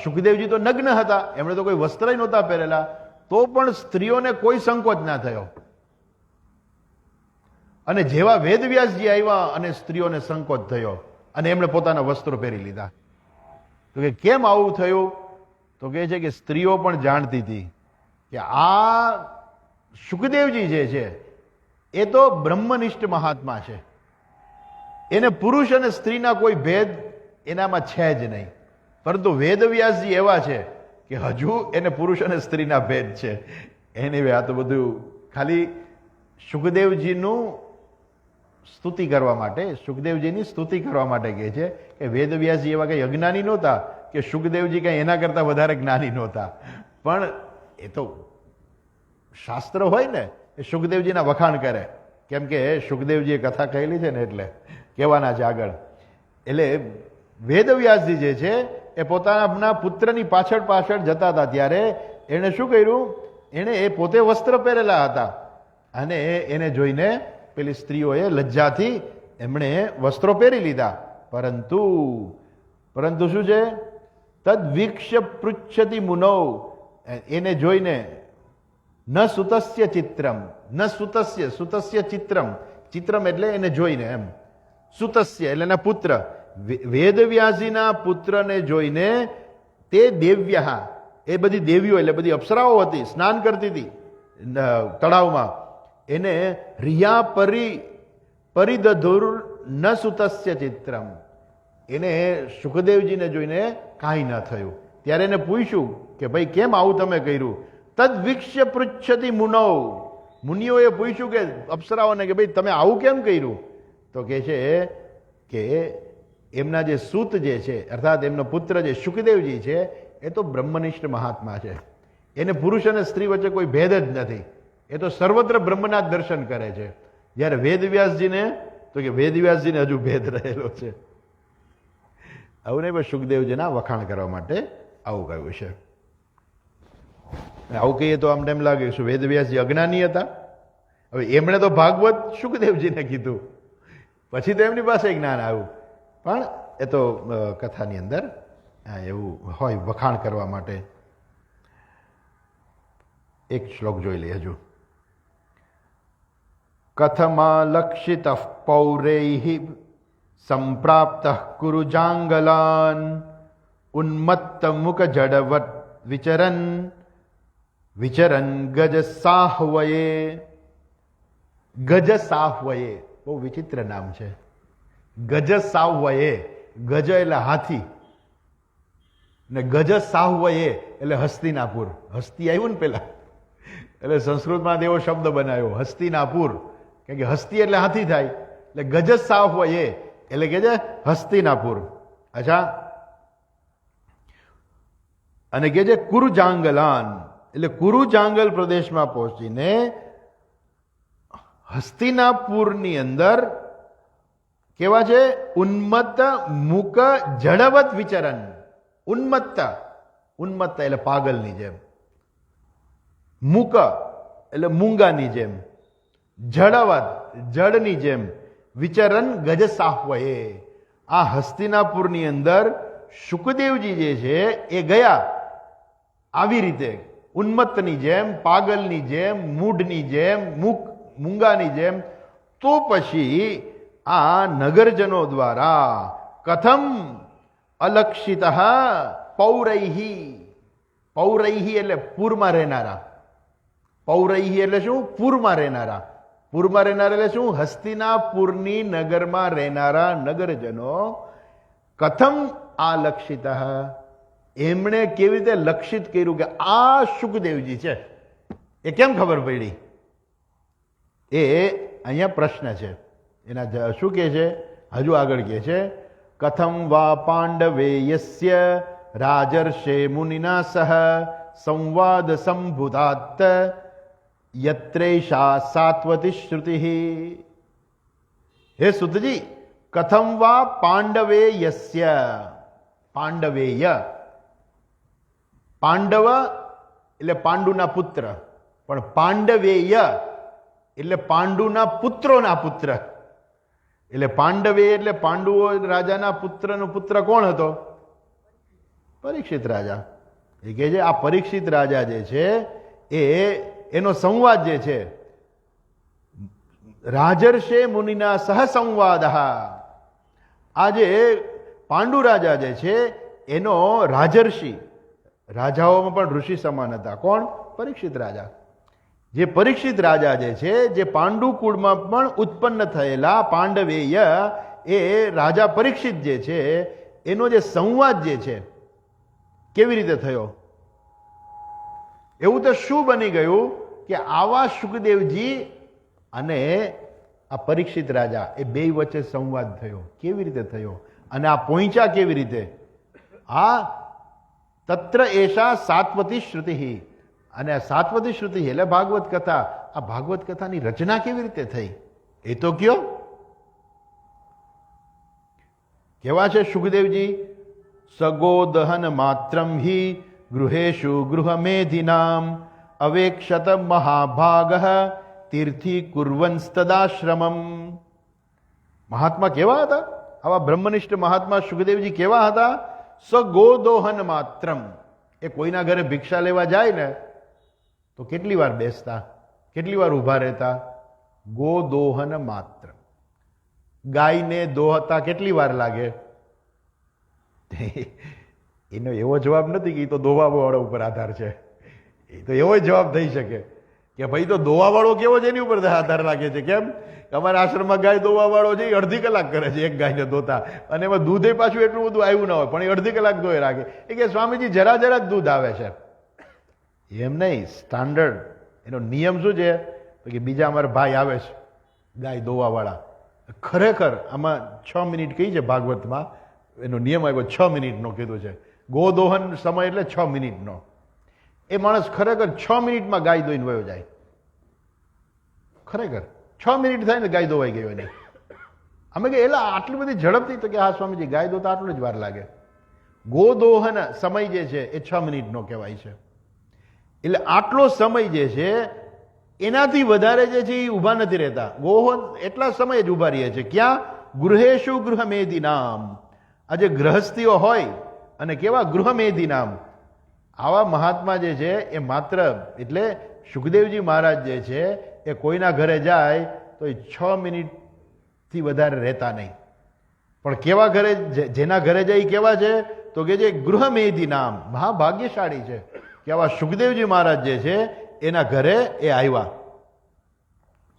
સુખદેવજી તો નગ્ન હતા, એમણે તો કોઈ વસ્ત્ર નહોતા પહેરેલા, તો પણ સ્ત્રીઓને કોઈ સંકોચ ના થયો. અને જેવા વેદવ્યાસજી આવ્યા અને સ્ત્રીઓને સંકોચ થયો અને એમણે પોતાના વસ્ત્રો પહેરી લીધા. તો કે કેમ આવું થયું? તો કહે છે કે સ્ત્રીઓ પણ જાણતી હતી કે આ સુખદેવજી જે છે એ તો બ્રહ્મનિષ્ઠ મહાત્મા છે, એને પુરુષ અને સ્ત્રીના કોઈ ભેદ એનામાં છે જ નહીં. પરંતુ વેદવ્યાસજી એવા છે કે હજુ એને પુરુષ અને સ્ત્રીના ભેદ છે. એને આ તો બધું ખાલી સુખદેવજીનું સ્તુતિ કરવા માટે, સુખદેવજીની સ્તુતિ કરવા માટે કહે છે કે વેદવ્યાસજી એવા કંઈ અજ્ઞાની નહોતા કે સુખદેવજી કંઈ એના કરતાં વધારે જ્ઞાની નહોતા. પણ એ તો શાસ્ત્ર હોય ને એ સુખદેવજીના વખાણ કરે કેમ કે સુખદેવજીએ કથા કહેલી છે ને એટલે કહેવાના છે આગળ. એટલે વેદવ્યાસજી જે છે એ પોતાના પુત્રની પાછળ પાછળ જતા હતા ત્યારે એણે શું કર્યું, એણે એ પોતે વસ્ત્ર પહેરેલા હતા અને એને જોઈને પેલી સ્ત્રીઓએ લજ્જાથી એમણે વસ્ત્રો પહેરી લીધા. પરંતુ શું છે, તદ્વીક્ષ પૃચ્છતિ મુનૌ, એને જોઈને ન સુતસ્ય ચિત્રમ, ન સુતસ્ય, સુતસ્ય ચિત્રમ, ચિત્રમ એટલે એને જોઈને એમ, સુતસ્ય એટલે એના પુત્ર, વેદવ્યાસજીના પુત્રને જોઈને તે દેવ્ય, એ બધી દેવીઓ એટલે બધી અપ્સરાઓ હતી, સ્નાન કરતી હતી તળાવમાં, એને રિયા પરિદધુર ન સુતસ્ય ચિત્રમ, એને સુખદેવજીને જોઈને કાંઈ ન થયું. ત્યારે એને પૂછ્યું કે ભાઈ કેમ આવું તમે કર્યું? તદ્વીક્ષ્ય પૃચ્છતિ મુનૌ, મુનિઓએ પૂછ્યું કે અપ્સરાઓને કે ભાઈ તમે આવું કેમ કર્યું? તો કહે છે કે એમના જે સૂત જે છે અર્થાત એમનો પુત્ર જે સુખદેવજી છે એ તો બ્રહ્મનિષ્ઠ મહાત્મા છે, એને પુરુષ અને સ્ત્રી વચ્ચે કોઈ ભેદ જ નથી, એ તો સર્વત્ર બ્રહ્મના જ દર્શન કરે છે. જ્યારે વેદવ્યાસજીને તો કે વેદવ્યાસજીને હજુ ભેદ રહેલો છે. આવું નહીં, બસ સુખદેવજીના વખાણ કરવા માટે આવું કહ્યું છે. આવું કહીએ તો આમને એમ લાગે શું વેદવ્યાસજી અજ્ઞાની હતા? હવે એમણે તો ભાગવત સુખદેવજીને કીધું, પછી તો એમની પાસે જ્ઞાન આવ્યું, પણ એ તો કથાની અંદર એવું હોય વખાણ કરવા માટે. એક શ્લોક જોઈ લઈએ હજુ. કથમાલક્ષિત પૌરૈઃ સંપ્રાપ્ત કુરુ જાંગલાન ઉન્મત્ત મુખ જડવત વિચરન વિચરન ગજ સાહ્વયે. ગજ સાહ્વયે બહુ વિચિત્ર નામ છે, ગજ સાહ્વયે. ગજ એટલે હાથી ને ગજ સાહ્વયે એટલે હસ્તિનાપુર. હસ્તી આવ્યું ને પેલા એટલે સંસ્કૃતમાં એવો શબ્દ બનાવ્યો હસ્તિનાપુર, કારણ કે હસ્તી એટલે હાથી થાય, એટલે ગજ સાહ્વયે એટલે કે છે હસ્તિનાપુર. અચ્છા, અને કે છે કુરુજાંગલાન એટલે કુરુજાંગલ પ્રદેશમાં પહોંચીને હસ્તિનાપુરની અંદર કેવા છે, ઉન્મત્ત મુક જડવત વિચરન. ઉન્મત્ત, ઉન્મત્ત એટલે પાગલની જેમ, મુક એટલે મૂંગાની જેમ, જડવત જડની જેમ, વિચરન ગજ સાહ્વયે. આ હસ્તિનાપુરની અંદર સુખદેવજી જે છે એ ગયા આવી રીતે ઉન્મત્તની જેમ, પાગલની જેમ, મૂઢની જેમ, મૂંગાની જેમ. તો પછી આ નગરજનો દ્વારા કથમ અલક્ષિત પૌરૈહી, પૌરૈહી એટલે પૂરમાં રહેનારા, પૌરૈહી એટલે શું, પૂરમાં રહેનારા. પૂરમાં રહેનારા એટલે શું, હસ્તિનાપુરની નગરમાં રહેનારા નગરજનો. કથમ આલક્ષિત, એમણે કેવી રીતે લક્ષિત કર્યું કે આ સુખદેવજી છે, એ કેમ ખબર પડી? એ અહીંયા પ્રશ્ન છે. એના શું કહે છે, હજુ આગળ કહે છે, કથમ વા પાંડવે યસ્ય રાજર્ષે મુનિના સહ સંવાદ સંભુતાત યત્રેષા સાત્વતી શ્રુતિ. હે સુતજી, કથમ વા પાંડવે યસ્ય, પાંડવેય, પાંડવ એટલે પાંડુના પુત્ર, પણ પાંડવેય એટલે પાંડુના પુત્રોના પુત્ર. એટલે પાંડવે એટલે પાંડુઓ રાજાના પુત્રનો પુત્ર કોણ હતો? પરીક્ષિત રાજા. એ કહે છે આ પરીક્ષિત રાજા જે છે એ એનો સંવાદ જે છે, રાજર્ષે મુનિના સહસંવાદ. આજે પાંડુ રાજા જે છે એનો રાજર્ષિ, રાજાઓમાં પણ ઋષિ સમાન હતા. કોણ? પરીક્ષિત રાજા. જે પરીક્ષિત રાજા જે છે, જે પાંડુ કુળમાં પણ ઉત્પન્ન થયેલા પાંડવેય, એ રાજા પરીક્ષિત જે છે એનો જે સંવાદ જે છે કેવી રીતે થયો? એવું તો શું બની ગયું કે આવા સુખદેવજી અને આ પરીક્ષિત રાજા એ બે વચ્ચે સંવાદ થયો. કેવી રીતે થયો અને આ પહોંચ્યા કેવી રીતે? આ તત્ર એષા સાત્વતી શ્રુતિ. અને આ સાત્વતી શ્રુતિ એટલે ભાગવત કથા. આ ભાગવત કથાની રચના કેવી રીતે થઈ એ તો કયો. કેવા છે સુખદેવજી? સગો દહન માત્રમ હિ ગૃહેશુ ગૃહમેધિનામ અવેક્ષત મહાભાગ તીર્થી કુર્વન તદાશ્રમમ. મહાત્મા કેવા હતા? આવા બ્રહ્મનિષ્ઠ મહાત્મા સુખદેવજી કેવા હતા? સગોદોહન માત્રમ. એ કોઈના ઘરે ભિક્ષા લેવા જાય ને તો કેટલી વાર બેસતા, કેટલી વાર ઊભા રહેતા? ગોદોહન માત્ર. ગાયને દોહતા કેટલી વાર લાગે? એનો એવો જવાબ નથી કે એ તો દોવાવાળા ઉપર આધાર છે. એ તો એવો જવાબ થઈ શકે કે ભાઈ તો દોવાવાળો કેવો છે એની ઉપર આધાર લાગે છે. કેમ? અમારા આશ્રમમાં ગાય દોવાવાળો છે એ અડધી કલાક કરે છે એક ગાયને દોતા, અને એમાં દૂધે પાછું એટલું બધું આવ્યું ના હોય પણ એ અડધી કલાક દોય રાખે. એ કે સ્વામીજી જરા જરા જ દૂધ આવે છે. એમ નહીં, સ્ટાન્ડર્ડ એનો નિયમ શું છે? તો કે બીજા અમારા ભાઈ આવે છે ગાય દોવાવાળા, ખરેખર આમાં 6 મિનિટ કહી છે ભાગવતમાં, એનો નિયમ આવ્યો 6 મિનિટનો કીધું છે. ગોદોહન સમય એટલે 6 મિનિટનો. એ માણસ ખરેખર 6 મિનિટમાં ગાય દોઈને વયો જાય. ખરેખર 6 મિનિટ થાય ને ગાય દોવાઈ ગયો એને. અમે કે એલા આટલી બધી ઝડપથી? તો કે હા સ્વામીજી, ગાય દોતા આટલો જ વાર લાગે. ગોદોહન સમય જે છે એ 6 મિનિટનો કહેવાય છે. એટલે આટલો સમય જે છે એનાથી વધારે જે છે એ ઊભા નથી રહેતા. ગોહન એટલા સમય જ ઊભા રહે છે. ક્યાં? ગૃહેશુ ગૃહમેધિ નામ. આ જે ગ્રહસ્થીઓ હોય અને કેવા ગૃહમેધિ નામ, આવા મહાત્મા જે છે એ માત્ર, એટલે સુખદેવજી મહારાજ જે છે એ કોઈના ઘરે જાય તો એ 6 મિનિટથી વધારે રહેતા નહીં. પણ કેવા ઘરે, જેના ઘરે જાય કેવા છે? તો કે જે ગૃહમેધિ નામ, મહાભાગ્યશાળી છે કે આવા સુખદેવજી મહારાજ જે છે એના ઘરે એ આવ્યા.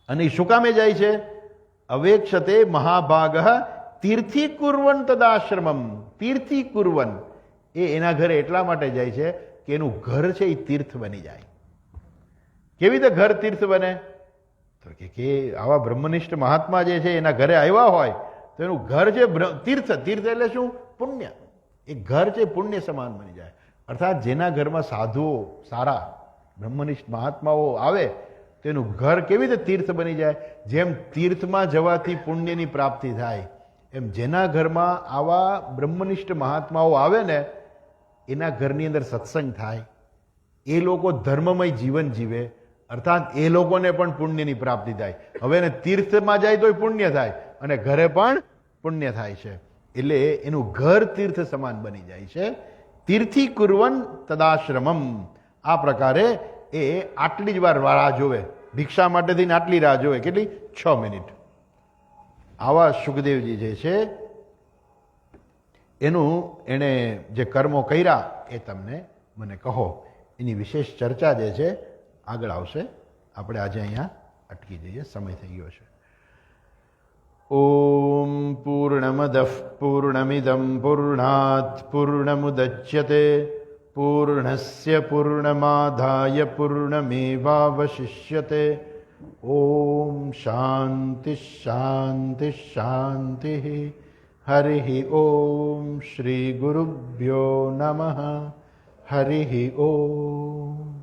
અને એ શું કામે જાય છે? અવેક્ષતે મહાભાગ તીર્થી કુર્વન તદાશ્રમમ. તીર્થી કુર્વન, એ એના ઘરે એટલા માટે જાય છે કે એનું ઘર છે એ તીર્થ બની જાય. કેવી રીતે ઘર તીર્થ બને? તો કે આવા બ્રહ્મનિષ્ઠ મહાત્મા જે છે એના ઘરે આવ્યા હોય તો એનું ઘર છે તીર્થ. તીર્થ એટલે શું? પુણ્ય. એ ઘર છે પુણ્ય સમાન બની જાય. અર્થાત જેના ઘરમાં સાધુઓ, સારા બ્રહ્મનિષ્ઠ મહાત્માઓ આવે તો એનું ઘર કેવી રીતે તીર્થ બની જાય? જેમ તીર્થમાં જવાથી પુણ્યની પ્રાપ્તિ થાય, એમ જેના ઘરમાં આવા બ્રહ્મનિષ્ઠ મહાત્માઓ આવે ને એના ઘરની અંદર સત્સંગ થાય, એ લોકો ધર્મમય જીવન જીવે, અર્થાત એ લોકોને પણ પુણ્યની પ્રાપ્તિ થાય. હવે એને તીર્થમાં જાય તોય પુણ્ય થાય અને ઘરે પણ પુણ્ય થાય છે. એટલે એનું ઘર તીર્થ સમાન બની જાય છે. તીર્થી કુર્વન તદાશ્રમમ. આ પ્રકારે એ આટલી જ વાર રાહ જોવે, ભિક્ષા માટે થઈને આટલી રાહ જોવે. કેટલી? 6 મિનિટ. આવા સુખદેવજી જે છે એનું એણે જે કર્મો કર્યા એ તમને મને કહો. એની વિશેષ ચર્ચા જે છે આગળ આવશે. આપણે આજે અહીંયા અટકી જઈએ, સમય થઈ ગયો છે. ઓમ પૂર્ણમદઃ પૂર્ણમિદં પૂર્ણાત પૂર્ણમુદચ્યતે પૂર્ણસ્ય પૂર્ણમાદાય પૂર્ણમેવાવશિષ્યતે. ઓમ શાંતિ શાંતિ શાંતિ. હરિ ઓમ શ્રી ગુરુભ્યો નમઃ. હરિ ઓમ.